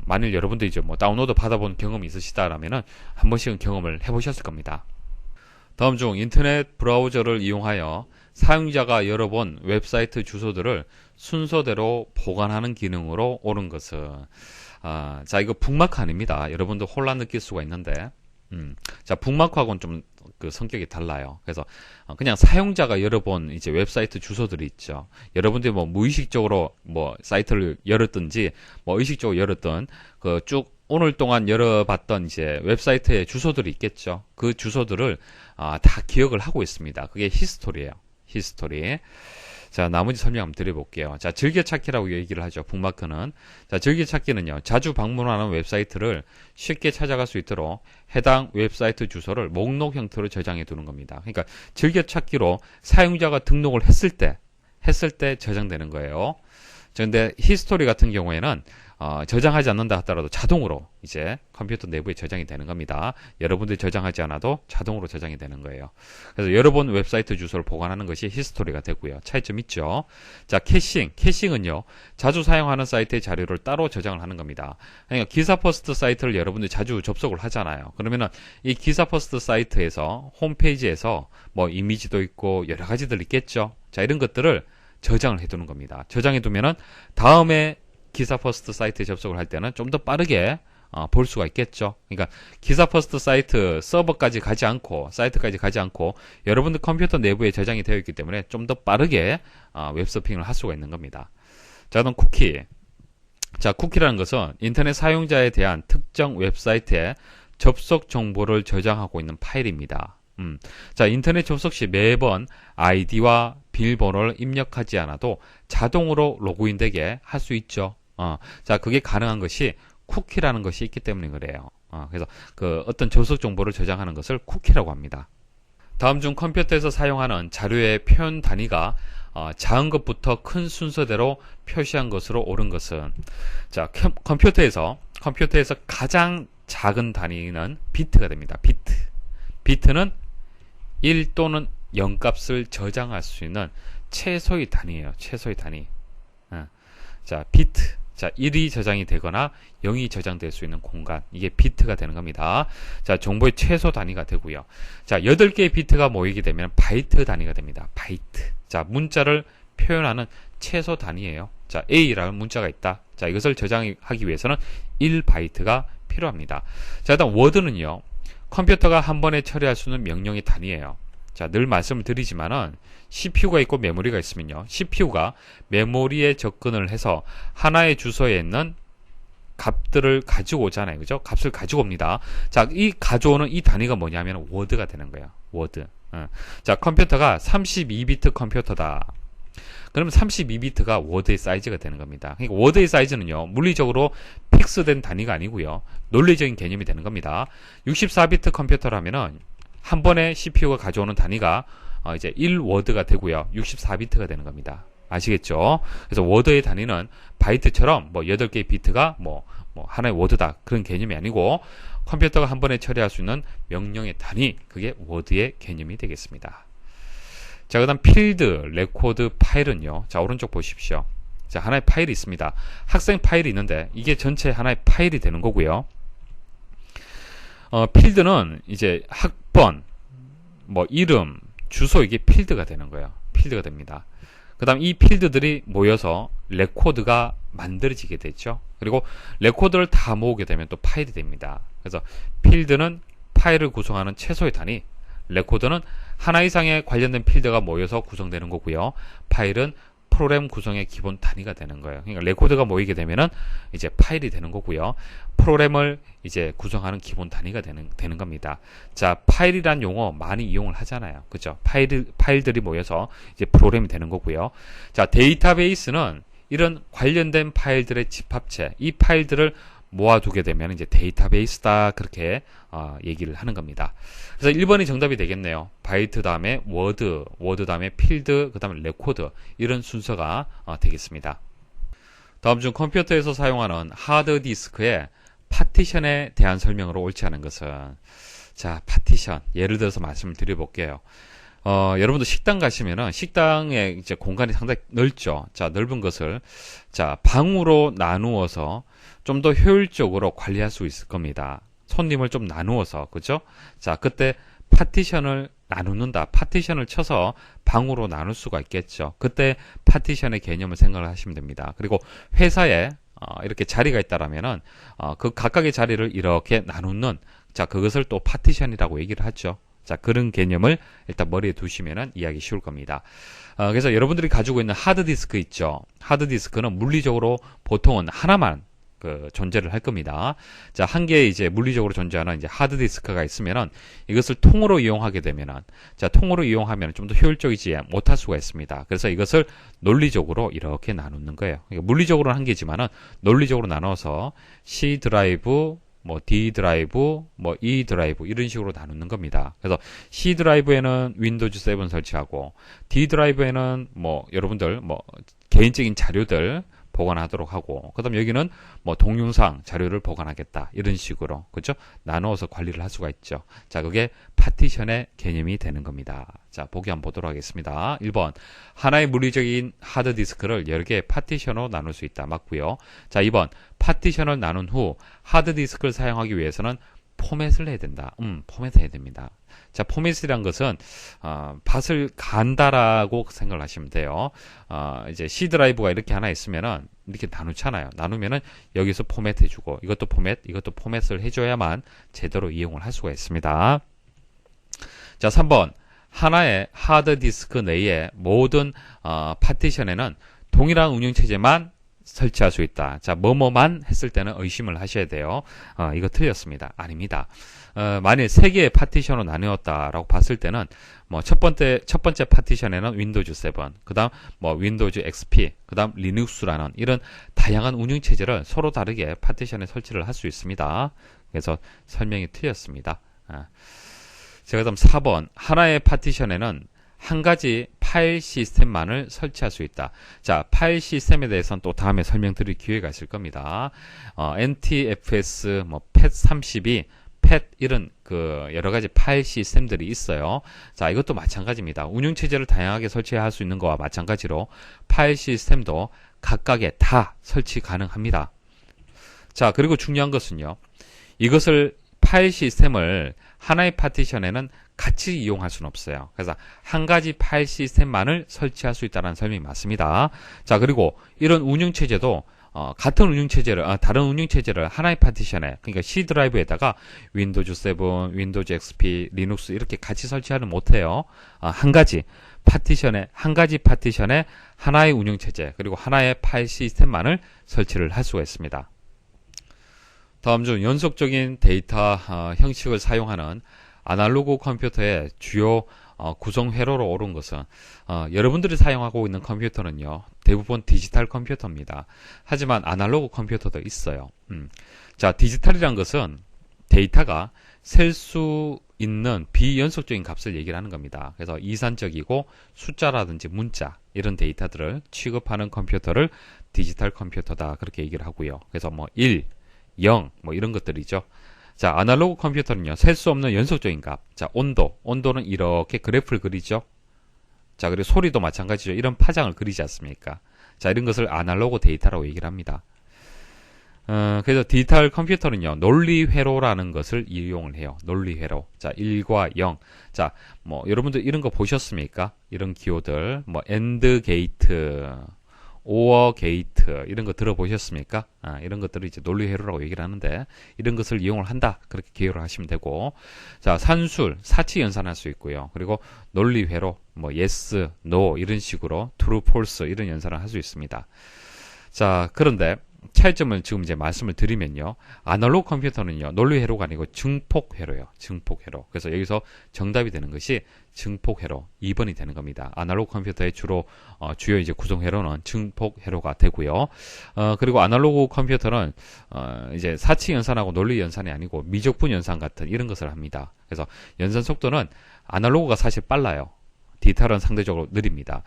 만일 여러분들이 이제 뭐 다운로드 받아본 경험이 있으시다라면은 한 번씩은 경험을 해보셨을 겁니다. 다음 중 인터넷 브라우저를 이용하여 사용자가 열어본 웹사이트 주소들을 순서대로 보관하는 기능으로 옳은 것은, 자, 이거 북마크 아닙니다. 여러분들 혼란 느낄 수가 있는데, 자, 북마크하고는 좀 그 성격이 달라요. 그래서 그냥 사용자가 열어본 이제 웹사이트 주소들이 있죠. 여러분들이 뭐 무의식적으로 뭐 사이트를 열었든지 뭐 의식적으로 열었던 그 쭉 오늘 동안 열어봤던 이제 웹사이트의 주소들이 있겠죠. 그 주소들을 다 기억을 하고 있습니다. 그게 히스토리예요. 히스토리. 자, 나머지 설명 한번 드려볼게요. 자, 즐겨찾기라고 얘기를 하죠. 북마크는. 자, 즐겨찾기는요, 자주 방문하는 웹사이트를 쉽게 찾아갈 수 있도록 해당 웹사이트 주소를 목록 형태로 저장해 두는 겁니다. 그러니까 즐겨찾기로 사용자가 등록을 했을 때 저장되는 거예요. 근데 히스토리 같은 경우에는 저장하지 않는다 하더라도 자동으로 이제 컴퓨터 내부에 저장이 되는 겁니다. 여러분들이 저장하지 않아도 자동으로 저장이 되는 거예요. 그래서 여러 번 웹사이트 주소를 보관하는 것이 히스토리가 되고요. 차이점 있죠. 자, 캐싱은요, 자주 사용하는 사이트의 자료를 따로 저장을 하는 겁니다. 그러니까 기사 퍼스트 사이트를 여러분들이 자주 접속을 하잖아요. 그러면은 이 기사 퍼스트 사이트에서 홈페이지에서 뭐 이미지도 있고 여러 가지들 있겠죠. 자, 이런 것들을 저장을 해두는 겁니다. 저장해두면은 다음에 기사 퍼스트 사이트에 접속을 할 때는 좀 더 빠르게 볼 수가 있겠죠. 그러니까 기사 퍼스트 사이트 사이트까지 가지 않고 여러분들 컴퓨터 내부에 저장이 되어 있기 때문에 좀 더 빠르게 웹서핑을 할 수가 있는 겁니다. 자, 그럼 쿠키. 자, 쿠키라는 것은 인터넷 사용자에 대한 특정 웹사이트에 접속 정보를 저장하고 있는 파일입니다. 자, 인터넷 접속 시 매번 아이디와 비밀번호를 입력하지 않아도 자동으로 로그인되게 할 수 있죠. 자, 그게 가능한 것이 쿠키라는 것이 있기 때문에 그래요. 그래서 그 어떤 접속 정보를 저장하는 것을 쿠키라고 합니다. 다음 중 컴퓨터에서 사용하는 자료의 표현 단위가 작은 것부터 큰 순서대로 표시한 것으로 옳은 것은, 자, 컴퓨터에서 가장 작은 단위는 비트가 됩니다. 비트는 1 또는 0 값을 저장할 수 있는 최소의 단위예요. 최소의 단위. 자, 비트. 자, 1이 저장이 되거나 0이 저장될 수 있는 공간. 이게 비트가 되는 겁니다. 자, 정보의 최소 단위가 되고요. 자, 8개의 비트가 모이게 되면 바이트 단위가 됩니다. 바이트. 자, 문자를 표현하는 최소 단위예요. 자, A라는 문자가 있다. 자, 이것을 저장하기 위해서는 1바이트가 필요합니다. 자, 일단 워드는요, 컴퓨터가 한 번에 처리할 수 있는 명령의 단위예요. 자, 늘 말씀을 드리지만은 CPU가 있고 메모리가 있으면요, CPU가 메모리에 접근을 해서 하나의 주소에 있는 값들을 가지고 오잖아요. 그죠? 값을 가지고 옵니다. 자, 이 가져오는 이 단위가 뭐냐면 워드가 되는 거예요. 워드. 자, 컴퓨터가 32비트 컴퓨터다. 그러면 32비트가 워드의 사이즈가 되는 겁니다. 그러니까 워드의 사이즈는요, 물리적으로 픽스된 단위가 아니고요, 논리적인 개념이 되는 겁니다. 64비트 컴퓨터라면은 한 번에 CPU가 가져오는 단위가 이제 1워드가 되고요, 64비트가 되는 겁니다. 아시겠죠? 그래서 워드의 단위는 바이트처럼 뭐 8개의 비트가 뭐 하나의 워드다, 그런 개념이 아니고, 컴퓨터가 한 번에 처리할 수 있는 명령의 단위, 그게 워드의 개념이 되겠습니다. 자, 그 다음 필드, 레코드, 파일은요. 자, 오른쪽 보십시오. 자, 하나의 파일이 있습니다. 학생 파일이 있는데 이게 전체 하나의 파일이 되는 거고요. 필드는 이제 학번, 뭐 이름, 주소, 이게 필드가 되는 거예요. 필드가 됩니다. 그 다음 이 필드들이 모여서 레코드가 만들어지게 되죠. 그리고 레코드를 다 모으게 되면 또 파일이 됩니다. 그래서 필드는 파일을 구성하는 최소의 단위, 레코드는 하나 이상의 관련된 필드가 모여서 구성되는 거고요. 파일은 프로그램 구성의 기본 단위가 되는 거예요. 그러니까 레코드가 모이게 되면은 이제 파일이 되는 거고요. 프로그램을 이제 구성하는 기본 단위가 되는 겁니다. 자, 파일이란 용어 많이 이용을 하잖아요. 그죠? 파일들이 모여서 이제 프로그램이 되는 거고요. 자, 데이터베이스는 이런 관련된 파일들의 집합체, 이 파일들을 모아두게 되면 이제 데이터베이스다, 그렇게 얘기를 하는 겁니다. 그래서 1번이 정답이 되겠네요. 바이트 다음에 워드 다음에 필드, 그 다음에 레코드, 이런 순서가 되겠습니다. 다음 중 컴퓨터에서 사용하는 하드디스크의 파티션에 대한 설명으로 옳지 않은 것은, 자, 파티션, 예를 들어서 말씀을 드려볼게요. 여러분도 식당 가시면은 식당의 이제 공간이 상당히 넓죠. 자, 넓은 것을 자, 방으로 나누어서 좀 더 효율적으로 관리할 수 있을 겁니다. 손님을 좀 나누어서, 그죠? 자, 그때 파티션을 나누는다. 파티션을 쳐서 방으로 나눌 수가 있겠죠. 그때 파티션의 개념을 생각을 하시면 됩니다. 그리고 회사에 이렇게 자리가 있다라면은 그 각각의 자리를 이렇게 나누는, 자, 그것을 또 파티션이라고 얘기를 하죠. 자, 그런 개념을 일단 머리에 두시면은 이해하기 쉬울 겁니다. 그래서 여러분들이 가지고 있는 하드디스크 있죠. 하드디스크는 물리적으로 보통은 하나만 존재를 할 겁니다. 자, 한 개의 이제 물리적으로 존재하는 이제 하드디스크가 있으면은 이것을 통으로 이용하게 되면은, 자, 통으로 이용하면 좀 더 효율적이지 못할 수가 있습니다. 그래서 이것을 논리적으로 이렇게 나누는 거예요. 그러니까 물리적으로는 한 개지만은 논리적으로 나눠서 C 드라이브, 뭐 D 드라이브, 뭐 E 드라이브, 이런 식으로 나누는 겁니다. 그래서 C 드라이브에는 윈도우즈 7 설치하고, D 드라이브에는 뭐 여러분들 뭐 개인적인 자료들 보관하도록 하고, 그 다음 여기는 뭐 동영상 자료를 보관하겠다, 이런 식으로, 그죠? 나누어서 관리를 할 수가 있죠. 자, 그게 파티션의 개념이 되는 겁니다. 자, 보기 한번 보도록 하겠습니다. 1번, 하나의 물리적인 하드디스크를 여러 개의 파티션으로 나눌 수 있다. 맞고요. 자, 2번, 파티션을 나눈 후 하드디스크를 사용하기 위해서는 포맷을 해야 된다. 포맷 해야 됩니다. 자, 포맷이란 것은 밭을 간다라고 생각을 하시면 돼요. 이제 C 드라이브가 이렇게 하나 있으면은 이렇게 나누잖아요. 나누면은 여기서 포맷 해주고, 이것도 포맷을 해줘야만 제대로 이용을 할 수가 있습니다. 자, 3번, 하나의 하드디스크 내에 모든 파티션에는 동일한 운영체제만 설치할 수 있다. 자, 뭐뭐만 했을 때는 의심을 하셔야 돼요. 이거 틀렸습니다. 아닙니다. 만일 3개의 파티션으로 나누었다라고 봤을 때는 뭐 첫 번째 파티션에는 윈도우즈 7, 그다음 뭐 윈도우즈 XP, 그다음 리눅스라는 이런 다양한 운영 체제를 서로 다르게 파티션에 설치를 할 수 있습니다. 그래서 설명이 틀렸습니다. 제가 그다음 4번, 하나의 파티션에는 한 가지 파일 시스템만을 설치할 수 있다. 자, 파일 시스템에 대해서는 또 다음에 설명드릴 기회가 있을 겁니다. NTFS, 뭐 PET32, PET 이런 여러 가지 파일 시스템들이 있어요. 자, 이것도 마찬가지입니다. 운영 체제를 다양하게 설치할 수 있는 거와 마찬가지로 파일 시스템도 각각에 다 설치 가능합니다. 자, 그리고 중요한 것은요, 이것을 파일 시스템을 하나의 파티션에는 같이 이용할 수는 없어요. 그래서 한 가지 파일 시스템만을 설치할 수 있다는 설명이 맞습니다. 자, 그리고 이런 운영체제도 같은 운영체제를, 다른 운영체제를 하나의 파티션에, 그러니까 C 드라이브에다가 윈도우즈 7, 윈도우즈 XP, 리눅스 이렇게 같이 설치하는 못해요. 한 가지 파티션에 하나의 운영체제, 그리고 하나의 파일 시스템만을 설치를 할 수가 있습니다. 다음 중 연속적인 데이터 형식을 사용하는 아날로그 컴퓨터의 주요 구성 회로로 오른 것은, 여러분들이 사용하고 있는 컴퓨터는요, 대부분 디지털 컴퓨터입니다. 하지만 아날로그 컴퓨터도 있어요. 자, 디지털이란 것은 데이터가 셀 수 있는 비연속적인 값을 얘기를 하는 겁니다. 그래서 이산적이고 숫자라든지 문자 이런 데이터들을 취급하는 컴퓨터를 디지털 컴퓨터다, 그렇게 얘기를 하고요. 그래서 뭐 1, 0 뭐 이런 것들이죠. 자, 아날로그 컴퓨터는요, 셀 수 없는 연속적인 값. 자, 온도는 이렇게 그래프를 그리죠. 자, 그리고 소리도 마찬가지죠. 이런 파장을 그리지 않습니까? 자, 이런 것을 아날로그 데이터라고 얘기를 합니다. 그래서 디지털 컴퓨터는요, 논리회로라는 것을 이용을 해요. 논리회로. 자, 1과 0. 자, 뭐, 여러분들 이런 거 보셨습니까? 이런 기호들. 뭐, AND 게이트, OR 게이트, 이런 거 들어보셨습니까? 이런 것들을 이제 논리회로라고 얘기를 하는데, 이런 것을 이용을 한다. 그렇게 기호를 하시면 되고. 자, 산술, 사치 연산할 수 있고요. 그리고 논리회로, 뭐, yes, no, 이런 식으로 true, false, 이런 연산을 할 수 있습니다. 자, 그런데, 차이점을 지금 이제 말씀을 드리면요. 아날로그 컴퓨터는요, 논리회로가 아니고 증폭회로예요. 증폭회로. 그래서 여기서 정답이 되는 것이 증폭회로 2번이 되는 겁니다. 아날로그 컴퓨터의 주요 이제 구성회로는 증폭회로가 되고요. 그리고 아날로그 컴퓨터는 이제 사치 연산하고 논리 연산이 아니고 미적분 연산 같은 이런 것을 합니다. 그래서 연산 속도는 아날로그가 사실 빨라요. 디지털은 상대적으로 느립니다.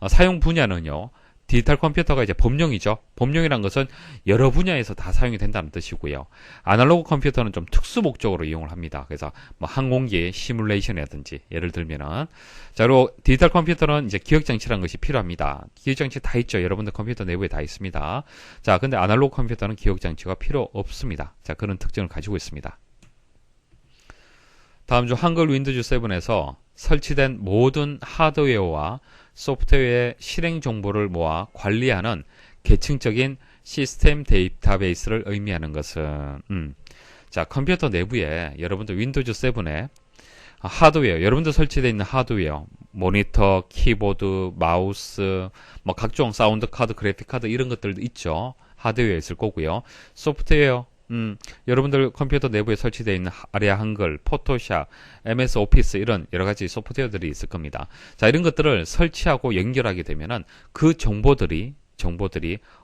사용 분야는요. 디지털 컴퓨터가 이제 범용이죠. 범용이란 것은 여러 분야에서 다 사용이 된다는 뜻이고요. 아날로그 컴퓨터는 좀 특수 목적으로 이용을 합니다. 그래서 뭐 항공기 시뮬레이션이라든지 예를 들면은 자, 그리고 디지털 컴퓨터는 이제 기억 장치라는 것이 필요합니다. 기억 장치 다 있죠. 여러분들 컴퓨터 내부에 다 있습니다. 자, 근데 아날로그 컴퓨터는 기억 장치가 필요 없습니다. 자, 그런 특징을 가지고 있습니다. 다음 주 한글 윈도우즈 7에서 설치된 모든 하드웨어와 소프트웨어의 실행 정보를 모아 관리하는 계층적인 시스템 데이터베이스를 의미하는 것은 자, 컴퓨터 내부에 여러분들 윈도우즈 7에 하드웨어, 여러분들 설치되어 있는 하드웨어, 모니터, 키보드, 마우스, 뭐 각종 사운드 카드, 그래픽 카드 이런 것들도 있죠. 하드웨어에 있을 거고요. 소프트웨어, 여러분들 컴퓨터 내부에 설치되어 있는 아리아 한글, 포토샵, MS 오피스 이런 여러 가지 소프트웨어들이 있을 겁니다. 자, 이런 것들을 설치하고 연결하게 되면은 그 정보들이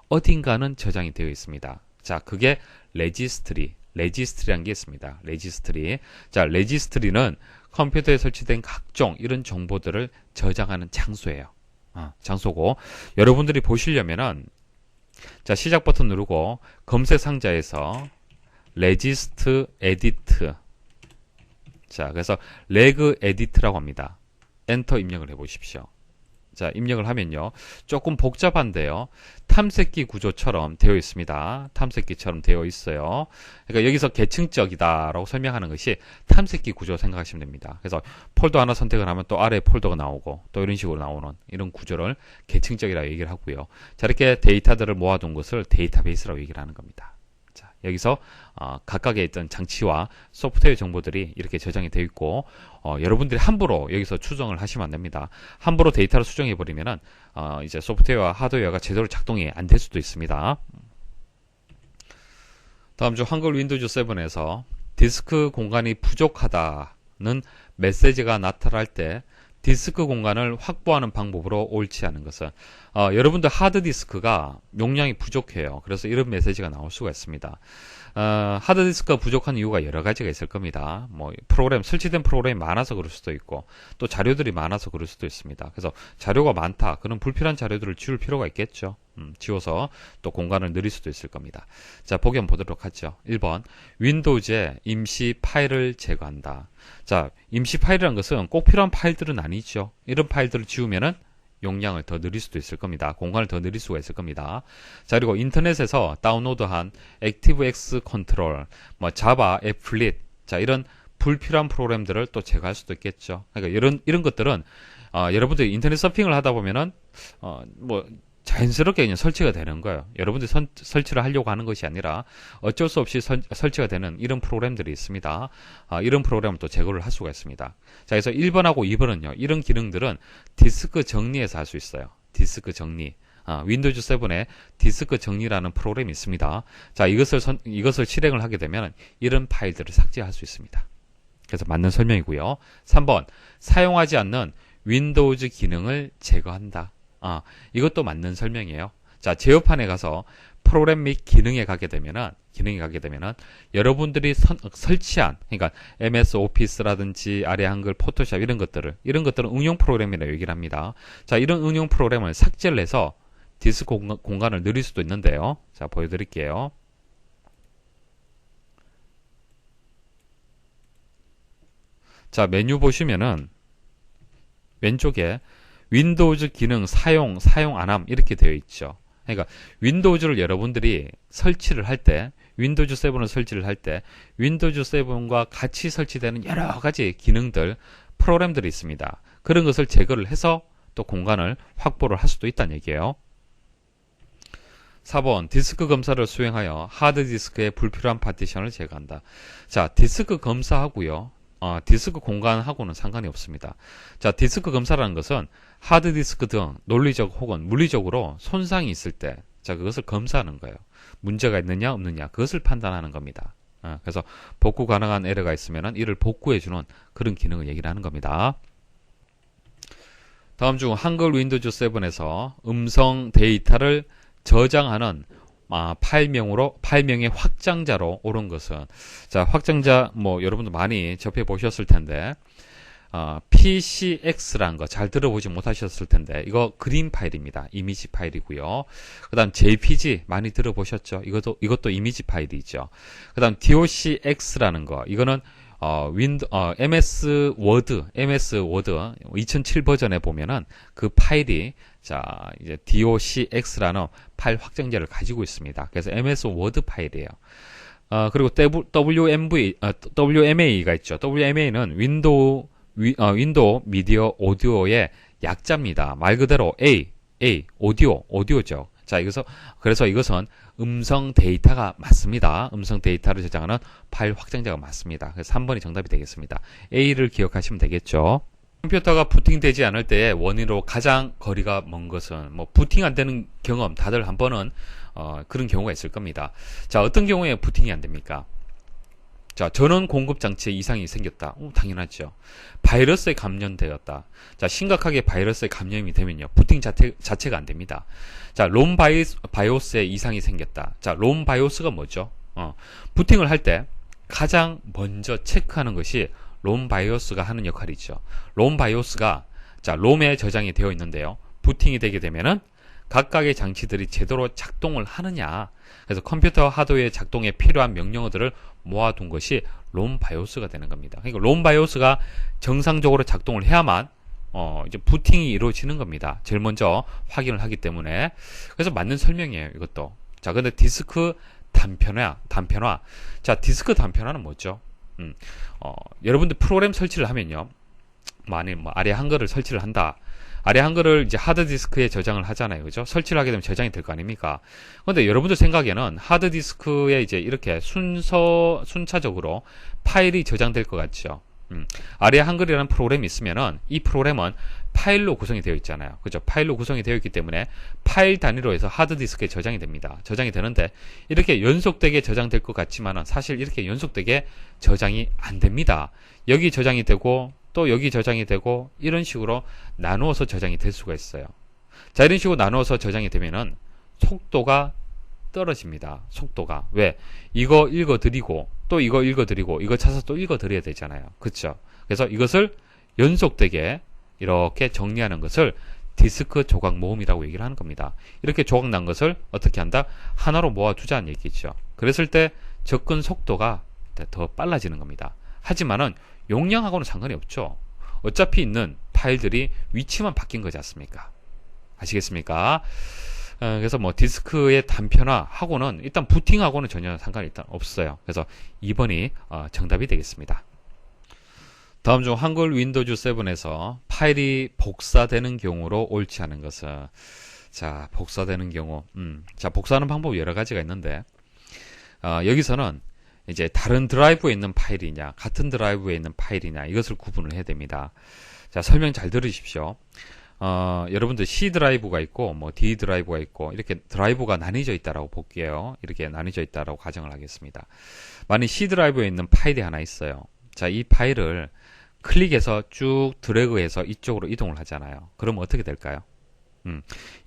어딘가는 저장이 되어 있습니다. 자, 그게 레지스트리라는 게 있습니다. 레지스트리. 자, 레지스트리는 컴퓨터에 설치된 각종 이런 정보들을 저장하는 장소예요. 장소고 여러분들이 보시려면은 자, 시작 버튼 누르고 검색 상자에서 레지스트 에디트. 자, 그래서 레그 에디트라고 합니다. 엔터 입력을 해 보십시오. 자, 입력을 하면요. 조금 복잡한데요. 탐색기 구조처럼 되어 있습니다. 탐색기처럼 되어 있어요. 그러니까 여기서 계층적이다라고 설명하는 것이 탐색기 구조 생각하시면 됩니다. 그래서 폴더 하나 선택을 하면 또 아래에 폴더가 나오고 또 이런 식으로 나오는 이런 구조를 계층적이라고 얘기를 하고요. 자, 이렇게 데이터들을 모아둔 것을 데이터베이스라고 얘기를 하는 겁니다. 자, 여기서 각각의 있던 장치와 소프트웨어 정보들이 이렇게 저장이 되어 있고 여러분들이 함부로 여기서 추정을 하시면 안 됩니다. 함부로 데이터를 수정해 버리면은 이제 소프트웨어와 하드웨어가 제대로 작동이 안 될 수도 있습니다. 다음 주 한글 윈도우즈 7에서 디스크 공간이 부족하다는 메시지가 나타날 때 디스크 공간을 확보하는 방법으로 옳지 않은 것은 여러분들 하드디스크가 용량이 부족해요. 그래서 이런 메시지가 나올 수가 있습니다. 하드디스크가 부족한 이유가 여러 가지가 있을 겁니다. 뭐 설치된 프로그램이 많아서 그럴 수도 있고 또 자료들이 많아서 그럴 수도 있습니다. 그래서 자료가 많다. 그런 불필요한 자료들을 지울 필요가 있겠죠. 지워서 또 공간을 늘릴 수도 있을 겁니다. 자, 보기 한번 보도록 하죠. 1번 윈도우즈에 임시 파일을 제거한다. 자, 임시 파일이라는 것은 꼭 필요한 파일들은 아니죠. 이런 파일들을 지우면은 용량을 더 늘릴 수도 있을 겁니다. 공간을 더 늘릴 수가 있을 겁니다. 자, 그리고 인터넷에서 다운로드한 액티브엑스 컨트롤, 뭐 자바, 애플릿, 자, 이런 불필요한 프로그램들을 또 제거할 수도 있겠죠. 그러니까 이런 것들은 여러분들이 인터넷 서핑을 하다 보면은 뭐 자연스럽게 그냥 설치가 되는 거예요. 여러분들이 설치를 하려고 하는 것이 아니라 어쩔 수 없이 설치가 되는 이런 프로그램들이 있습니다. 이런 프로그램을 또 제거를 할 수가 있습니다. 자, 그래서 1번하고 2번은요. 이런 기능들은 디스크 정리에서 할 수 있어요. 디스크 정리. 윈도우즈 7에 디스크 정리라는 프로그램이 있습니다. 자, 이것을 실행을 하게 되면 이런 파일들을 삭제할 수 있습니다. 그래서 맞는 설명이고요. 3번 사용하지 않는 윈도우즈 기능을 제거한다. 이것도 맞는 설명이에요. 자, 제어판에 가서 프로그램 및 기능에 가게 되면은 여러분들이 설치한, 그러니까 MS 오피스라든지 아리아 한글, 포토샵 이런 것들은 응용 프로그램이라고 얘기를 합니다. 자, 이런 응용 프로그램을 삭제를 해서 디스크 공간을 늘릴 수도 있는데요. 자, 보여드릴게요. 자, 메뉴 보시면은 왼쪽에 윈도우즈 기능 사용 안함 이렇게 되어 있죠. 그러니까 윈도우즈를 여러분들이 설치를 할 때, 윈도우즈 7을 설치를 할 때 윈도우즈 7과 같이 설치되는 여러 가지 기능들, 프로그램들이 있습니다. 그런 것을 제거를 해서 또 공간을 확보를 할 수도 있다는 얘기예요. 4번 디스크 검사를 수행하여 하드디스크의 불필요한 파티션을 제거한다. 자, 디스크 검사하고요. 디스크 공간하고는 상관이 없습니다. 자, 디스크 검사라는 것은 하드디스크 등 논리적 혹은 물리적으로 손상이 있을 때, 자, 그것을 검사하는 거예요. 문제가 있느냐 없느냐 그것을 판단하는 겁니다. 그래서 복구 가능한 에러가 있으면 이를 복구해주는 그런 기능을 얘기를 하는 겁니다. 다음 중 한글 윈도우즈 7에서 음성 데이터를 저장하는 파일명의 확장자로 옳은 것은, 자, 확장자 뭐 여러분들 많이 접해 보셨을 텐데 PCX라는 거 잘 들어보지 못하셨을 텐데 이거 그림 파일입니다. 이미지 파일이고요. 그 다음 JPG 많이 들어보셨죠? 이것도 이미지 파일이죠. 그 다음 DOCX라는 거 이거는 MS 워드 2007 버전에 보면은 그 파일이, 자, 이제 DOCX라는 파일 확장자를 가지고 있습니다. 그래서 MS 워드 파일이에요. 그리고 WMA가 있죠. WMA는 윈도우 미디어 오디오의 약자입니다. 말 그대로 오디오죠. 자, 그래서 이것은 음성 데이터가 맞습니다. 음성 데이터를 저장하는 파일 확장자가 맞습니다. 그래서 3번이 정답이 되겠습니다. A를 기억하시면 되겠죠. 컴퓨터가 부팅되지 않을 때의 원인으로 가장 거리가 먼 것은, 뭐 부팅 안 되는 경험 다들 한 번은 그런 경우가 있을 겁니다. 자, 어떤 경우에 부팅이 안 됩니까? 자, 전원 공급 장치에 이상이 생겼다. 당연하죠. 바이러스에 감염되었다. 자, 심각하게 바이러스에 감염이 되면요, 부팅 자체가 안 됩니다. 자, 롬 바이오스에 이상이 생겼다. 자, 롬 바이오스가 뭐죠? 부팅을 할 때 가장 먼저 체크하는 것이 롬 바이오스가 하는 역할이죠. 롬 바이오스가, 자, 롬에 저장이 되어 있는데요, 부팅이 되게 되면은 각각의 장치들이 제대로 작동을 하느냐. 그래서 컴퓨터 하드웨어 작동에 필요한 명령어들을 모아둔 것이 롬 바이오스가 되는 겁니다. 그러니까 롬 바이오스가 정상적으로 작동을 해야만 이제 부팅이 이루어지는 겁니다. 제일 먼저 확인을 하기 때문에. 그래서 맞는 설명이에요, 이것도. 자, 근데 디스크 단편화. 자, 디스크 단편화는 뭐죠? 여러분들 프로그램 설치를 하면요, 만일 아래 한글을 설치를 한다. 아래 한글을 이제 하드디스크에 저장을 하잖아요. 그죠? 설치를 하게 되면 저장이 될 거 아닙니까? 근데 여러분들 생각에는 하드디스크에 이제 이렇게 순차적으로 파일이 저장될 것 같죠? 아래 한글이라는 프로그램이 있으면은 이 프로그램은 파일로 구성이 되어 있잖아요. 그죠? 파일로 구성이 되어 있기 때문에 파일 단위로 해서 하드디스크에 저장이 됩니다. 저장이 되는데 이렇게 연속되게 저장될 것 같지만은 사실 이렇게 연속되게 저장이 안 됩니다. 여기 저장이 되고 또 여기 저장이 되고 이런 식으로 나누어서 저장이 될 수가 있어요. 자, 이런 식으로 나누어서 저장이 되면은 속도가 떨어집니다. 속도가. 왜? 이거 읽어드리고 또 이거 읽어드리고 이거 찾아서 또 읽어드려야 되잖아요. 그쵸? 그래서 이것을 연속되게 이렇게 정리하는 것을 디스크 조각 모음이라고 얘기를 하는 겁니다. 이렇게 조각 난 것을 어떻게 한다? 하나로 모아두자는 얘기죠. 그랬을 때 접근 속도가 더 빨라지는 겁니다. 하지만은 용량하고는 상관이 없죠. 어차피 있는 파일들이 위치만 바뀐 거지 않습니까? 아시겠습니까? 그래서 뭐 디스크의 단편화하고는 일단 부팅하고는 전혀 상관이 일단 없어요. 그래서 2번이 정답이 되겠습니다. 다음 중 한글 윈도우즈 7에서 파일이 복사되는 경우로 옳지 않은 것은, 자, 복사되는 경우, 자, 복사하는 방법이 여러 가지가 있는데 여기서는 이제 다른 드라이브에 있는 파일이냐 같은 드라이브에 있는 파일이냐 이것을 구분을 해야 됩니다. 자, 설명 잘 들으십시오. 여러분들 C 드라이브가 있고 뭐 D 드라이브가 있고 이렇게 드라이브가 나뉘어져 있다라고 볼게요. 이렇게 나뉘어져 있다라고 가정을 하겠습니다. 만약 C 드라이브에 있는 파일이 하나 있어요. 자, 이 파일을 클릭해서 쭉 드래그해서 이쪽으로 이동을 하잖아요. 그러면 어떻게 될까요?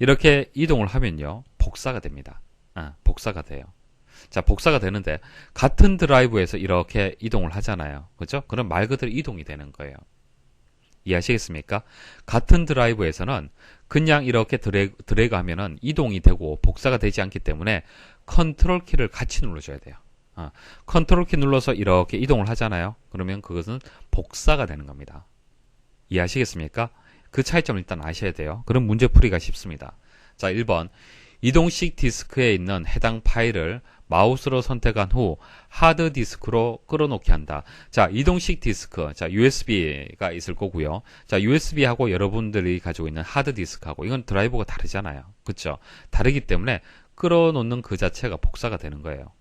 이렇게 이동을 하면요, 복사가 됩니다. 복사가 돼요. 자, 복사가 되는데 같은 드라이브에서 이렇게 이동을 하잖아요. 그죠? 그럼 말 그대로 이동이 되는 거예요. 이해하시겠습니까? 같은 드라이브에서는 그냥 이렇게 드래그 하면은 이동이 되고 복사가 되지 않기 때문에 컨트롤 키를 같이 눌러줘야 돼요. 컨트롤 키 눌러서 이렇게 이동을 하잖아요. 그러면 그것은 복사가 되는 겁니다. 이해하시겠습니까? 그 차이점을 일단 아셔야 돼요. 그럼 문제풀이가 쉽습니다. 자, 1번. 이동식 디스크에 있는 해당 파일을 마우스로 선택한 후 하드디스크로 끌어놓게 한다. 자, 이동식 디스크. 자, USB가 있을 거고요. 자, USB하고 여러분들이 가지고 있는 하드디스크하고 이건 드라이버가 다르잖아요. 그렇죠? 다르기 때문에 끌어놓는 그 자체가 복사가 되는 거예요.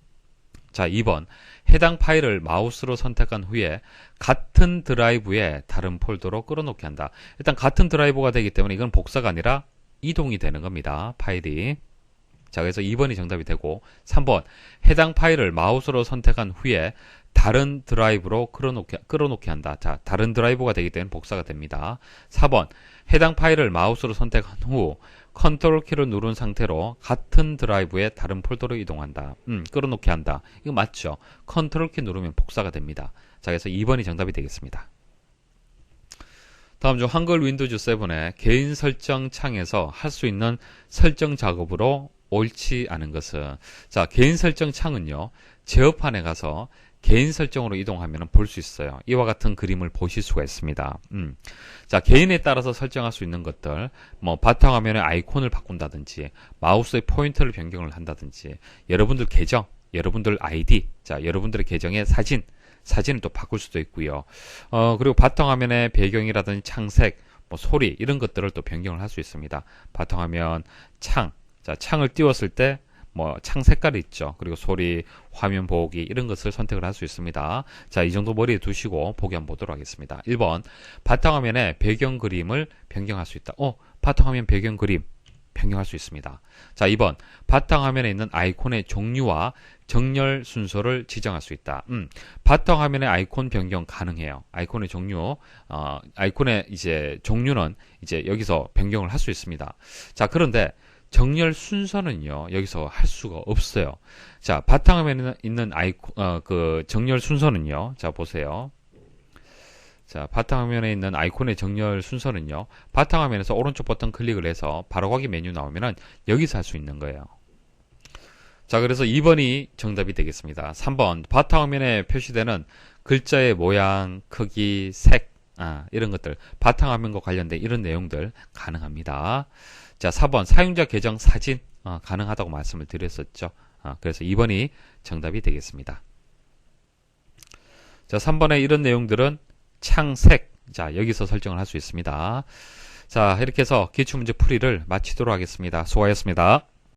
자, 2번. 해당 파일을 마우스로 선택한 후에 같은 드라이브에 다른 폴더로 끌어놓게 한다. 일단 같은 드라이버가 되기 때문에 이건 복사가 아니라 이동이 되는 겁니다. 파일이. 자, 그래서 2번이 정답이 되고 3번. 해당 파일을 마우스로 선택한 후에 다른 드라이브로 끌어놓게 한다. 자, 다른 드라이버가 되기 때문에 복사가 됩니다. 4번. 해당 파일을 마우스로 선택한 후 컨트롤 키를 누른 상태로 같은 드라이브에 다른 폴더로 이동한다. 끌어놓게 한다. 이거 맞죠? 컨트롤 키 누르면 복사가 됩니다. 자, 그래서 2번이 정답이 되겠습니다. 다음 중 한글 윈도우즈 7의 개인 설정 창에서 할 수 있는 설정 작업으로 옳지 않은 것은, 자, 개인 설정 창은요, 제어판에 가서 개인 설정으로 이동하면 볼 수 있어요. 이와 같은 그림을 보실 수가 있습니다. 자, 개인에 따라서 설정할 수 있는 것들, 뭐 바탕화면의 아이콘을 바꾼다든지, 마우스의 포인터를 변경을 한다든지, 여러분들 계정, 여러분들 아이디, 자, 여러분들의 계정의 사진을 또 바꿀 수도 있고요. 그리고 바탕화면의 배경이라든지 창색, 뭐 소리 이런 것들을 또 변경을 할 수 있습니다. 바탕화면 창, 자, 창을 띄웠을 때 뭐 창 색깔이 있죠. 그리고 소리, 화면 보기 이런 것을 선택을 할 수 있습니다. 자, 이 정도 머리에 두시고 보기 한번 보도록 하겠습니다. 1번. 바탕화면의 배경 그림을 변경할 수 있다. 바탕화면 배경 그림 변경할 수 있습니다. 자, 2번. 바탕화면에 있는 아이콘의 종류와 정렬 순서를 지정할 수 있다. 바탕화면의 아이콘 변경 가능해요. 아이콘의 종류, 아이콘의 이제 종류는 이제 여기서 변경을 할 수 있습니다. 자, 그런데 정렬 순서는요, 여기서 할 수가 없어요. 자, 바탕화면에 있는 아이콘, 그 정렬 순서는요, 자, 보세요. 자, 바탕화면에 있는 아이콘의 정렬 순서는요, 바탕화면에서 오른쪽 버튼 클릭을 해서 바로가기 메뉴 나오면은 여기서 할 수 있는 거예요. 자, 그래서 2번이 정답이 되겠습니다. 3번. 바탕화면에 표시되는 글자의 모양, 크기, 색, 이런 것들, 바탕화면과 관련된 이런 내용들 가능합니다. 자, 4번. 사용자 계정 사진, 가능하다고 말씀을 드렸었죠. 그래서 2번이 정답이 되겠습니다. 자, 3번의 이런 내용들은 창색, 자, 여기서 설정을 할 수 있습니다. 자, 이렇게 해서 기출문제 풀이를 마치도록 하겠습니다. 수고하셨습니다.